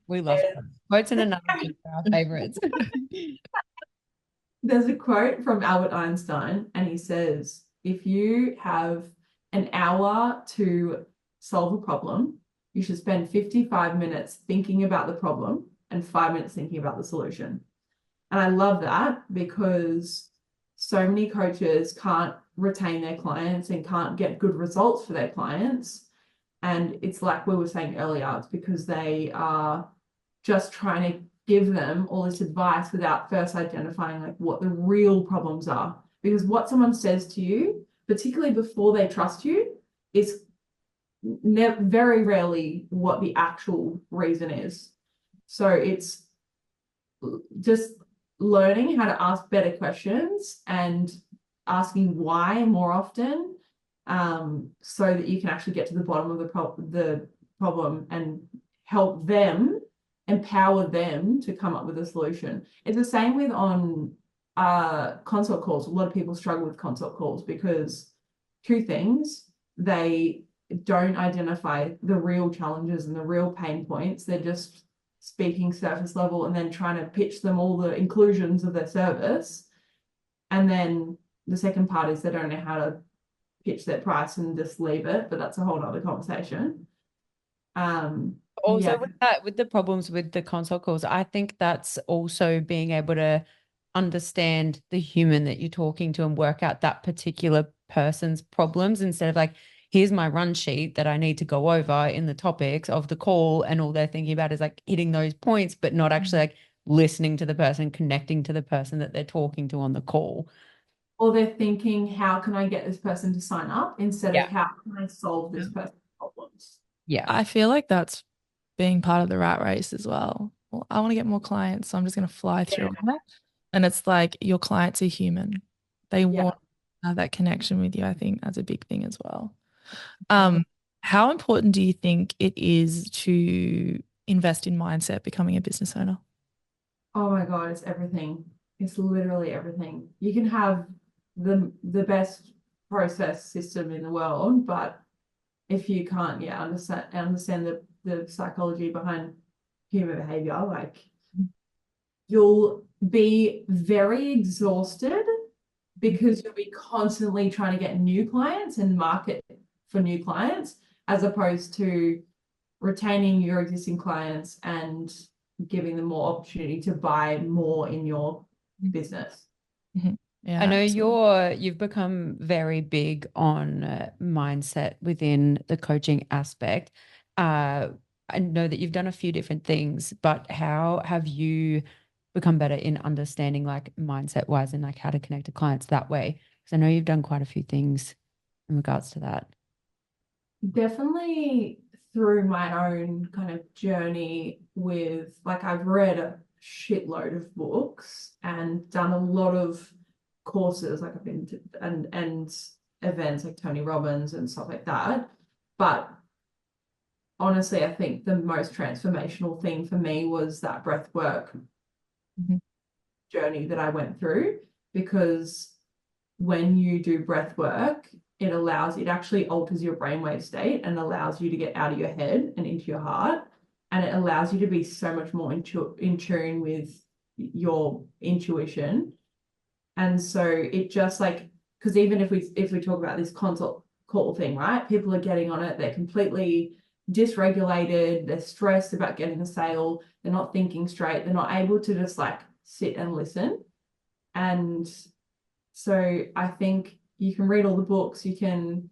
We love quotes and analogies are our favorites. There's a quote from Albert Einstein, and he says, if you have an hour to solve a problem, you should spend 55 minutes thinking about the problem and 5 minutes thinking about the solution. And I love that because so many coaches can't retain their clients and can't get good results for their clients. And it's like we were saying earlier, it's because they are just trying to give them all this advice without first identifying like what the real problems are. Because what someone says to you, particularly before they trust you, is very rarely what the actual reason is. So it's just learning how to ask better questions and asking why more often, so that you can actually get to the bottom of the problem and help them, empower them to come up with a solution. It's the same with on consult calls. A lot of people struggle with consult calls because two things: they don't identify the real challenges and the real pain points. They're just speaking surface level and then trying to pitch them all the inclusions of their service. And then the second part is they don't know how to pitch their price and just leave it, but that's a whole other conversation. Also Yeah. with that, with the problems with the consult calls, I think that's also being able to understand the human that you're talking to and work out that particular person's problems instead of like, here's my run sheet that I need to go over in the topics of the call, and all they're thinking about is like hitting those points, but not actually like listening to the person, connecting to the person that they're talking to on the call. Or they're thinking, how can I get this person to sign up instead of Yeah. how can I solve this person's problems? Yeah. I feel like that's being part of the rat race as well. Well, I want to get more clients, so I'm just going to fly through Yeah. it. And it's like your clients are human. They Yeah. want to have that connection with you. I think that's a big thing as well. Um, how important do you think it is to invest in mindset becoming a business owner? Oh my God, it's everything. It's literally everything. You can have the best process system in the world, but if you can't, understand the psychology behind human behavior, like you'll be very exhausted because you'll be constantly trying to get new clients and market for new clients, as opposed to retaining your existing clients and giving them more opportunity to buy more in your business. Mhm. I Yeah. know you've become very big on mindset within the coaching aspect. I know that you've done a few different things, but how have you become better in understanding like mindset wise and like how to connect to clients that way? Because I know you've done quite a few things in regards to that. Definitely through my own kind of journey with, like, I've read a shitload of books and done a lot of courses, like I've been to, and events like Tony Robbins and stuff like that. But honestly, I think the most transformational thing for me was that breath work Mhm. journey that I went through, because when you do breath work, it actually alters your brainwave state and allows you to get out of your head and into your heart. and it allows you to be so much more in tune with your intuition. And so it just like, because even if we talk about this consult call thing, right? People are getting on it, they're completely dysregulated, they're stressed about getting a sale, they're not thinking straight, they're not able to just like sit and listen. And so I think you can read all the books, you can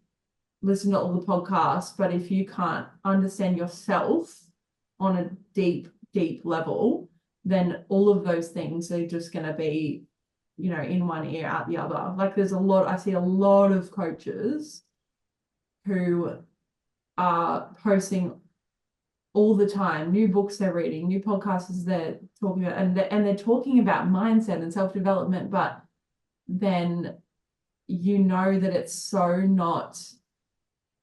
listen to all the podcasts, but if you can't understand yourself on a deep, deep level, then all of those things are just going to be, you know, in one ear, out the other. Like I see a lot of coaches who are posting all the time, new books they're reading, new podcasts they're talking about, and they're talking about mindset and self-development, but then you know that it's so not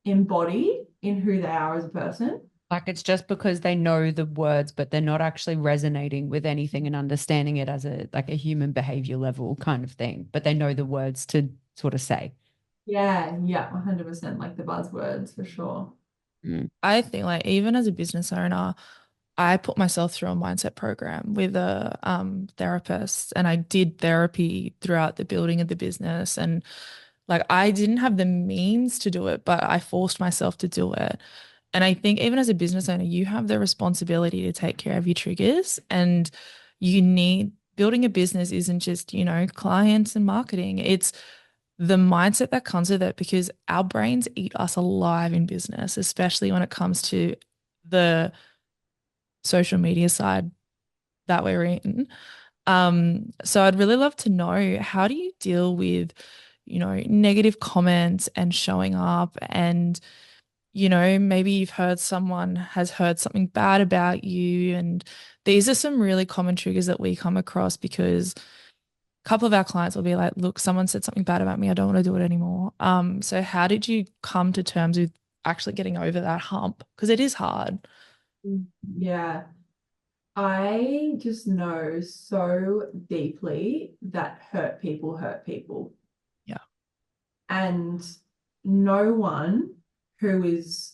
embodied in who they are as a person. Like it's just because they know the words, but they're not actually resonating with anything and understanding it as a like a human behavior level kind of thing. But they know the words to sort of say. Yeah, 100%, like the buzzwords for sure. I think like even as a business owner, I put myself through a mindset program with a therapist, and I did therapy throughout the building of the business. And like I didn't have the means to do it, but I forced myself to do it. And I think even as a business owner, you have the responsibility to take care of your triggers, and you need building a business isn't just, you know, clients and marketing. It's the mindset that comes with it, because our brains eat us alive in business, especially when it comes to the social media side that we're in. So I'd really love to know, how do you deal with, you know, negative comments and showing up, and, you know, maybe you've heard someone has heard something bad about you, and these are some really common triggers that we come across, because a couple of our clients will be like, look, someone said something bad about me, I don't want to do it anymore. So how did you come to terms with actually getting over that hump? Because it is hard. Yeah, I just know so deeply that hurt people hurt people. Yeah. And no one who is,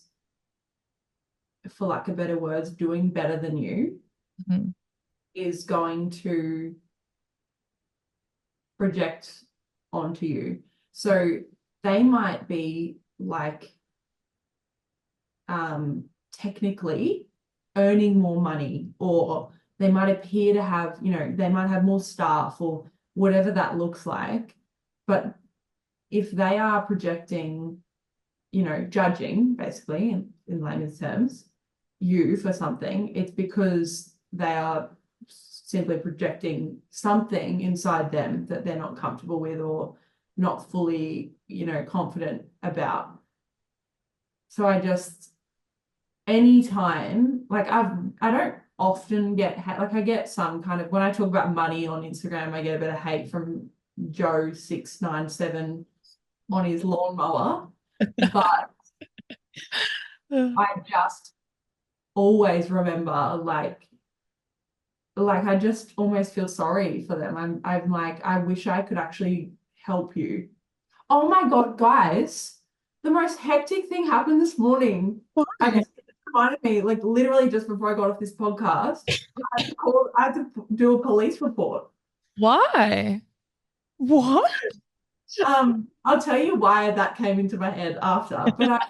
for lack of better words, doing better than you Mhm. is going to project onto you. So they might be like technically earning more money, or they might appear to have, you know, they might have more staff or whatever that looks like. But if they are projecting, you know, judging basically in layman's terms, you for something, it's because they are simply projecting something inside them that they're not comfortable with or not fully, you know, confident about. So I just, anytime, like I don't often get like I get some kind of, when I talk about money on Instagram, I get a bit of hate from Joe697 on his lawnmower, but I just always remember like I just almost feel sorry for them. I'm like, I wish I could actually help you. Oh my God, guys, the most hectic thing happened this morning. I just, it reminded me, like literally just before I got off this podcast, I had to do a police report. Why? What? I'll tell you why that came into my head after, but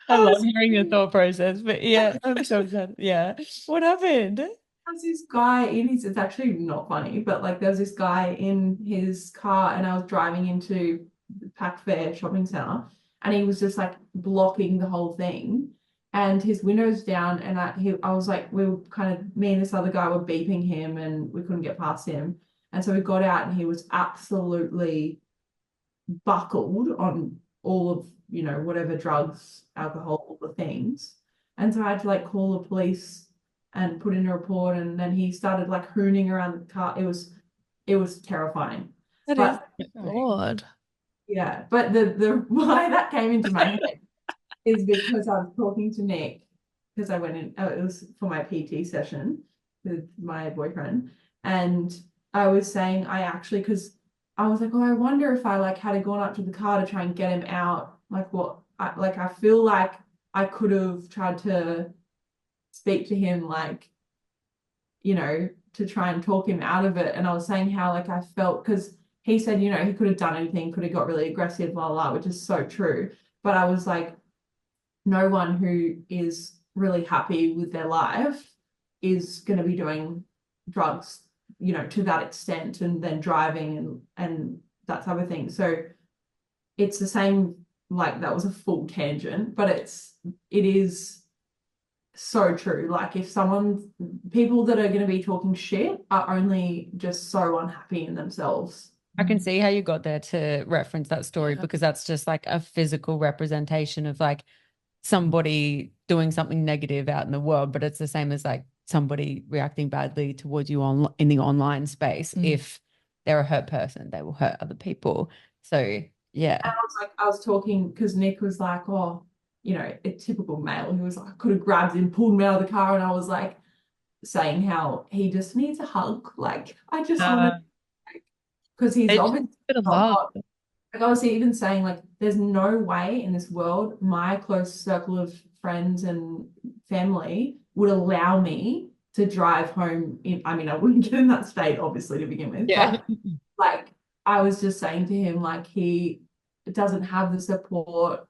I I love was hearing the thought process, but yeah, I'm so sad. Yeah. What happened? There's this guy in his, it's actually not funny, but like there was this guy in his car and I was driving into the Pac Fair shopping center and he was just like blocking the whole thing and his window's down and I was like, we were kind of, me and this other guy were beeping him and we couldn't get past him. And so we got out and he was absolutely buckled on all of, you know, whatever drugs, alcohol, all the things. And so I had to like call the police and put in a report. And then he started like hooning around the car. It was terrifying. That is But God. yeah, but the why that came into my head is because I was talking to Nick because I went in, it was for my PT session with my boyfriend. And I was saying, I actually, because I was like, oh, I wonder if I like had gone up to the car to try and get him out. Like what, I feel like I could have tried to speak to him, like, to try and talk him out of it. And I was saying how, like, I felt, because he said, he could have done anything, could have got really aggressive, blah, blah, which is so true. But I was like, no one who is really happy with their life is going to be doing drugs, to that extent, and then driving and that type of thing. So it's the same, like, that was a full tangent, but it is so true. Like, if people that are going to be talking shit are only just so unhappy in themselves. I can see how you got there to reference that story, because that's just like a physical representation of like somebody doing something negative out in the world, but it's the same as like somebody reacting badly towards you in the online space. If they're a hurt person, they will hurt other people. So yeah. And I was talking, because Nick was like, oh, a typical male. He was like, I could have grabbed him, pulled him out of the car, and I was like saying how he just needs a hug. Like, I just want to, because he's obviously bit of not love. hot. Like, I was even saying, like, there's no way in this world my close circle of friends and family would allow me to drive home I mean, I wouldn't get in that state, obviously, to begin with. Yeah. But like, I was just saying to him, like, he doesn't have the support,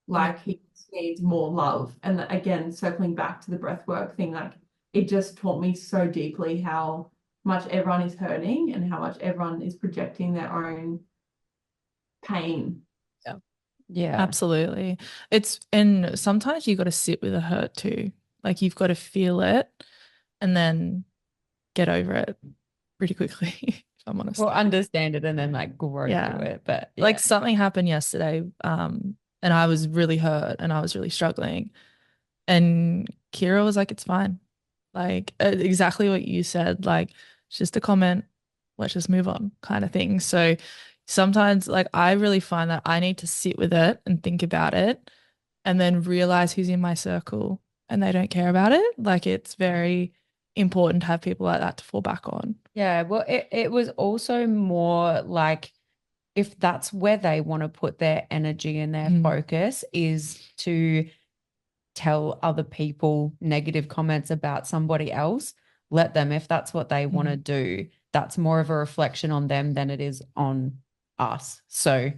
like, he needs more love. And again, circling back to the breathwork thing, like, it just taught me so deeply how much everyone is hurting and how much everyone is projecting their own pain. Yeah. Absolutely. And sometimes you got to sit with the hurt too. Like, you've got to feel it and then get over it pretty quickly, if I'm honest. Well, understand it and then like grow through it. But like, something happened yesterday, and I was really hurt and I was really struggling. And Kira was like, it's fine. Like, exactly what you said. Like, it's just a comment. Let's just move on, kind of thing. So sometimes, like, I really find that I need to sit with it and think about it and then realize who's in my circle and they don't care about it. Like, it's very important to have people like that to fall back on. Yeah. Well, it was also more like, if that's where they want to put their energy and their focus, is to tell other people negative comments about somebody else, let them. If that's what they want to do, that's more of a reflection on them than it is on us. So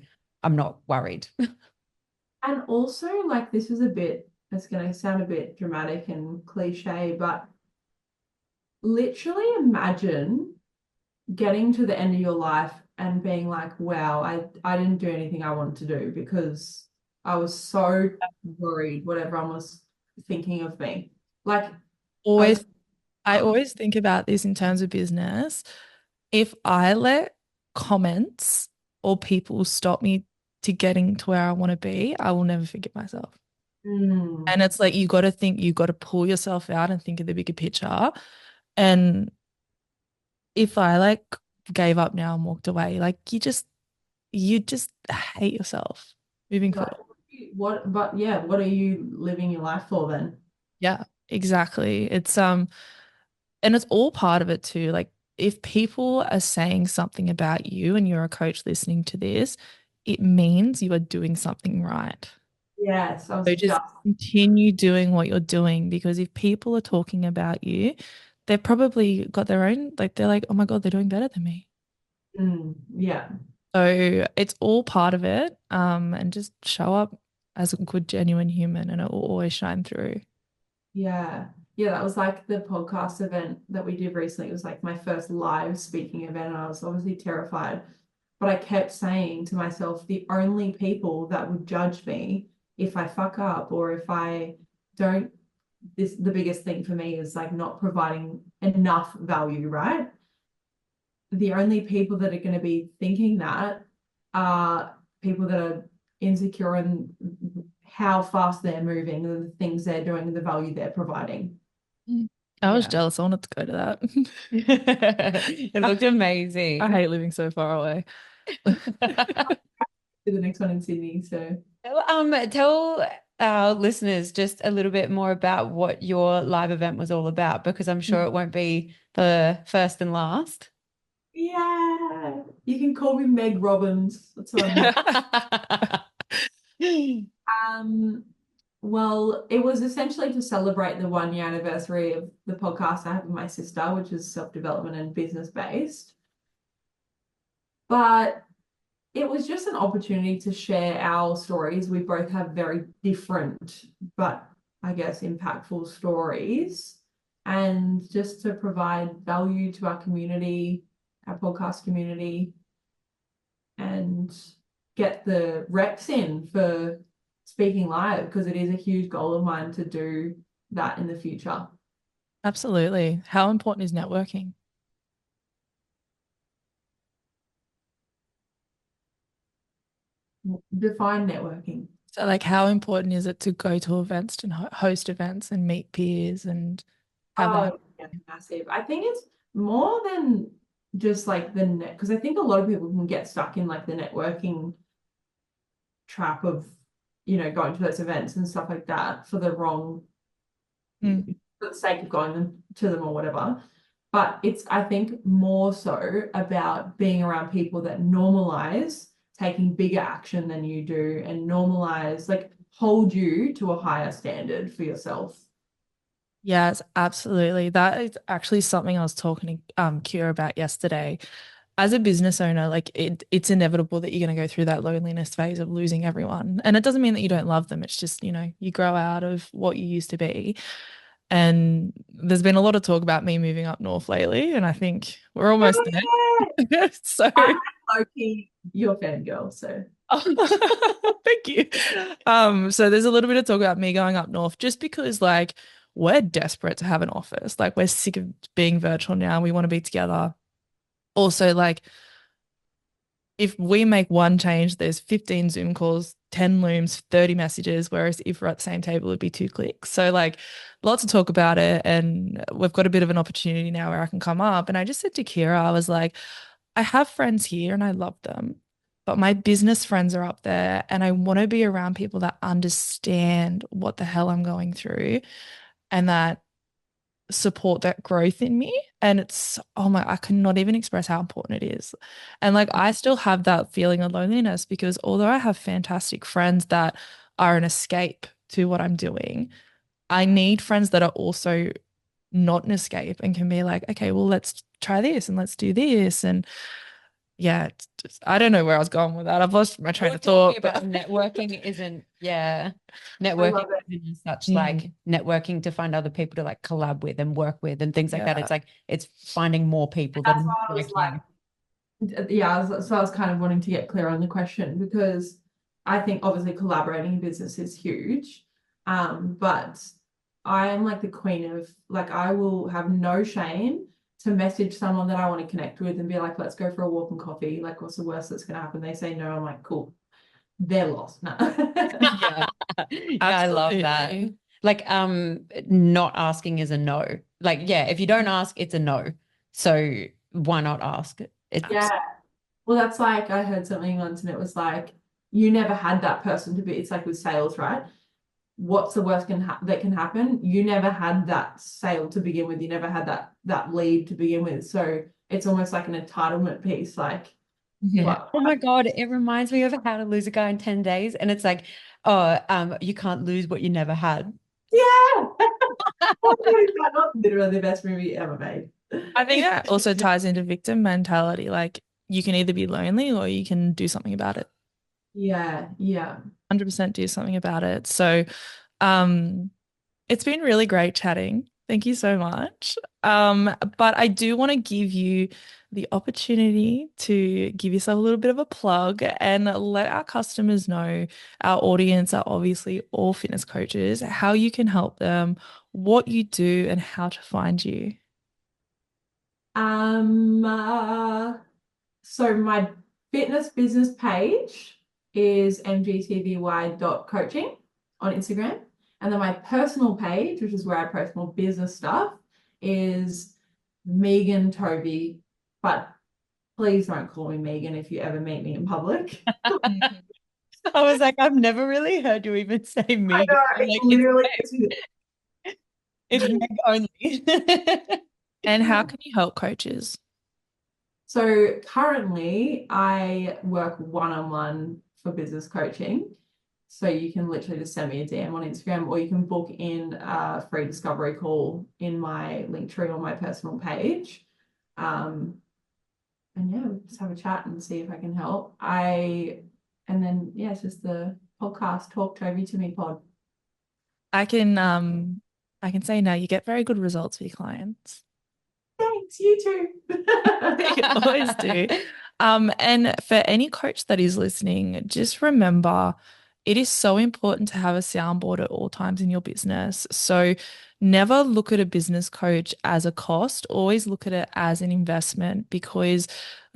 I'm not worried. And also, like, this is it's going to sound a bit dramatic and cliche, but literally imagine getting to the end of your life and being like, wow, I didn't do anything I wanted to do because I was so worried what everyone was thinking of me. Like, I always think about this in terms of business. If I let comments or people stop me to getting to where I want to be, I will never forgive myself. And it's like, you got to pull yourself out and think of the bigger picture. And if I like gave up now and walked away, like, you just hate yourself moving forward. What are you living your life for then? Yeah, exactly. And it's all part of it too. Like, if people are saying something about you and you're a coach listening to this, it means you are doing something right. Yes. So just continue doing what you're doing, because if people are talking about you, they've probably got their own, like, they're like, oh my God, they're doing better than me. Yeah. So it's all part of it. And just show up as a good, genuine human and it will always shine through. Yeah. Yeah, that was like the podcast event that we did recently. It was like my first live speaking event, and I was obviously terrified. But I kept saying to myself, the only people that would judge me if I fuck up or if I don't, the biggest thing for me is like not providing enough value, right? The only people that are going to be thinking that are people that are insecure in how fast they're moving and the things they're doing and the value they're providing. I was jealous. I wanted to go to that. It looked amazing. I hate living so far away. To the next one in Sydney. So tell our listeners just a little bit more about what your live event was all about, because I'm sure it won't be the first and last. Yeah, you can call me Meg Robbins. That's what I'm Well, it was essentially to celebrate the 1 year anniversary of the podcast I have with my sister, which is self-development and business based. But it was just an opportunity to share our stories. We both have very different, but I guess impactful stories, and just to provide value to our community, our podcast community, and get the reps in for speaking live, because it is a huge goal of mine to do that in the future. Absolutely. How important is networking? Define networking. So, like, how important is it to go to events and host events and meet peers and have that? Oh, yeah, massive. I think it's more than just like the net, because I think a lot of people can get stuck in like the networking trap of, going to those events and stuff like that for the wrong, Mm. for the sake of going to them or whatever. But it's, I think, more so about being around people that normalize taking bigger action than you do, and normalize, like, hold you to a higher standard for yourself. Yes, absolutely. That is actually something I was talking to Kira about yesterday. As a business owner, like it's inevitable that you're going to go through that loneliness phase of losing everyone. And it doesn't mean that you don't love them. It's just, you grow out of what you used to be. And there's been a lot of talk about me moving up north lately, and I think we're almost there. So I'm low-key your fangirl, so. thank you. So there's a little bit of talk about me going up north just because like we're desperate to have an office. Like we're sick of being virtual now. We want to be together. Also, like if we make one change, there's 15 Zoom calls, 10 Looms, 30 messages, whereas if we're at the same table, it'd be 2 clicks. So like lots of talk about it. And we've got a bit of an opportunity now where I can come up. And I just said to Kira, I was like, I have friends here and I love them, but my business friends are up there and I want to be around people that understand what the hell I'm going through and that support that growth in me. And it's, oh my, I cannot even express how important it is. And like, I still have that feeling of loneliness because although I have fantastic friends that are an escape to what I'm doing, I need friends that are also not an escape and can be like, okay, well, let's try this and let's do this. And yeah, it's just, I don't know where I was going with that. I've lost my train We're of thought, talking but about networking isn't, yeah, I networking love it. isn't as such Mm. like networking to find other people to like collab with and work with and things like that. Yeah. It's like it's finding more people that That's are why I was like like, you. yeah, so I was kind of wanting to get clear on the question, because I think obviously collaborating in business is huge. But I am like the queen of, like, I will have no shame to message someone that I want to connect with and be like, let's go for a walk and coffee. Like, what's the worst that's gonna happen? They say no. I'm like, cool. They're lost. No. Yeah, Yeah, I love that. absolutely. Like, not asking is a no. Like, yeah, if you don't ask, it's a no. So why not ask? It, Yeah. Well, that's like, I heard something once and it was like, you never had that person to be, it's like with sales, right? What's the worst that can happen? You never had that sale to begin with. You never had that lead to begin with. So it's almost like an entitlement piece. Like, Yeah. what? oh my God, it reminds me of How to Lose a Guy in 10 Days. And it's like, oh, you can't lose what you never had. Yeah. That's not literally the best movie ever made. I think that also ties into victim mentality. Like you can either be lonely or you can do something about it. Yeah, yeah. 100% do something about it. So, um, it's been really great chatting. Thank you so much. But I do want to give you the opportunity to give yourself a little bit of a plug and let our customers know, our audience are obviously all fitness coaches, how you can help them, what you do, and how to find you. Um, uh, so my fitness business page is mgtvy.coaching on Instagram. And then my personal page, which is where I post more business stuff, is Megan Tovey. But please don't call me Megan if you ever meet me in public. I was like, I've never really heard you even say I me. know, I'm it's like, literally it's Meg only. And how can you help coaches? so currently I work one-on-one for business coaching. So you can literally just send me a DM on Instagram, or you can book in a free discovery call in my link tree on my personal page. And yeah, we'll just have a chat and see if I can help. And then yeah, it's just the podcast Talk Tovey to Me pod. I can say now you get very good results for your clients. Thanks, you too. You always do. And for any coach that is listening, just remember it is so important to have a soundboard at all times in your business. So never look at a business coach as a cost, always look at it as an investment, because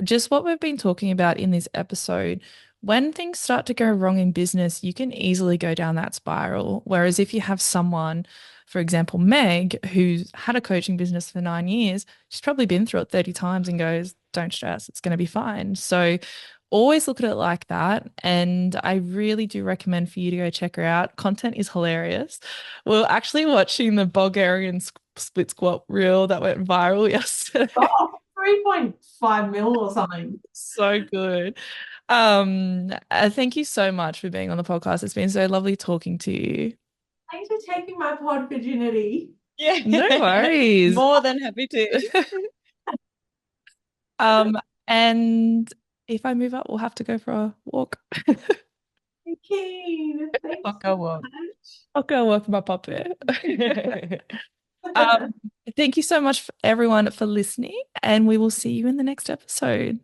just what we've been talking about in this episode, when things start to go wrong in business, you can easily go down that spiral. Whereas if you have someone, for example, Meg, who's had a coaching business for 9 years, she's probably been through it 30 times and goes, don't stress, it's going to be fine. So always look at it like that. And I really do recommend for you to go check her out. Content is hilarious. We're actually watching the Bulgarian split squat reel that went viral yesterday. Oh, 3.5 mil or something. So good. Thank you so much for being on the podcast. It's been so lovely talking to you. Thanks for taking my pod virginity. Yeah. No worries. More than happy to. And if I move up, we'll have to go for a walk. Keen. Thanks I'll so go walk. much. I'll go walk with my puppet. Um, Thank you so much, everyone, for listening, and we will see you in the next episode.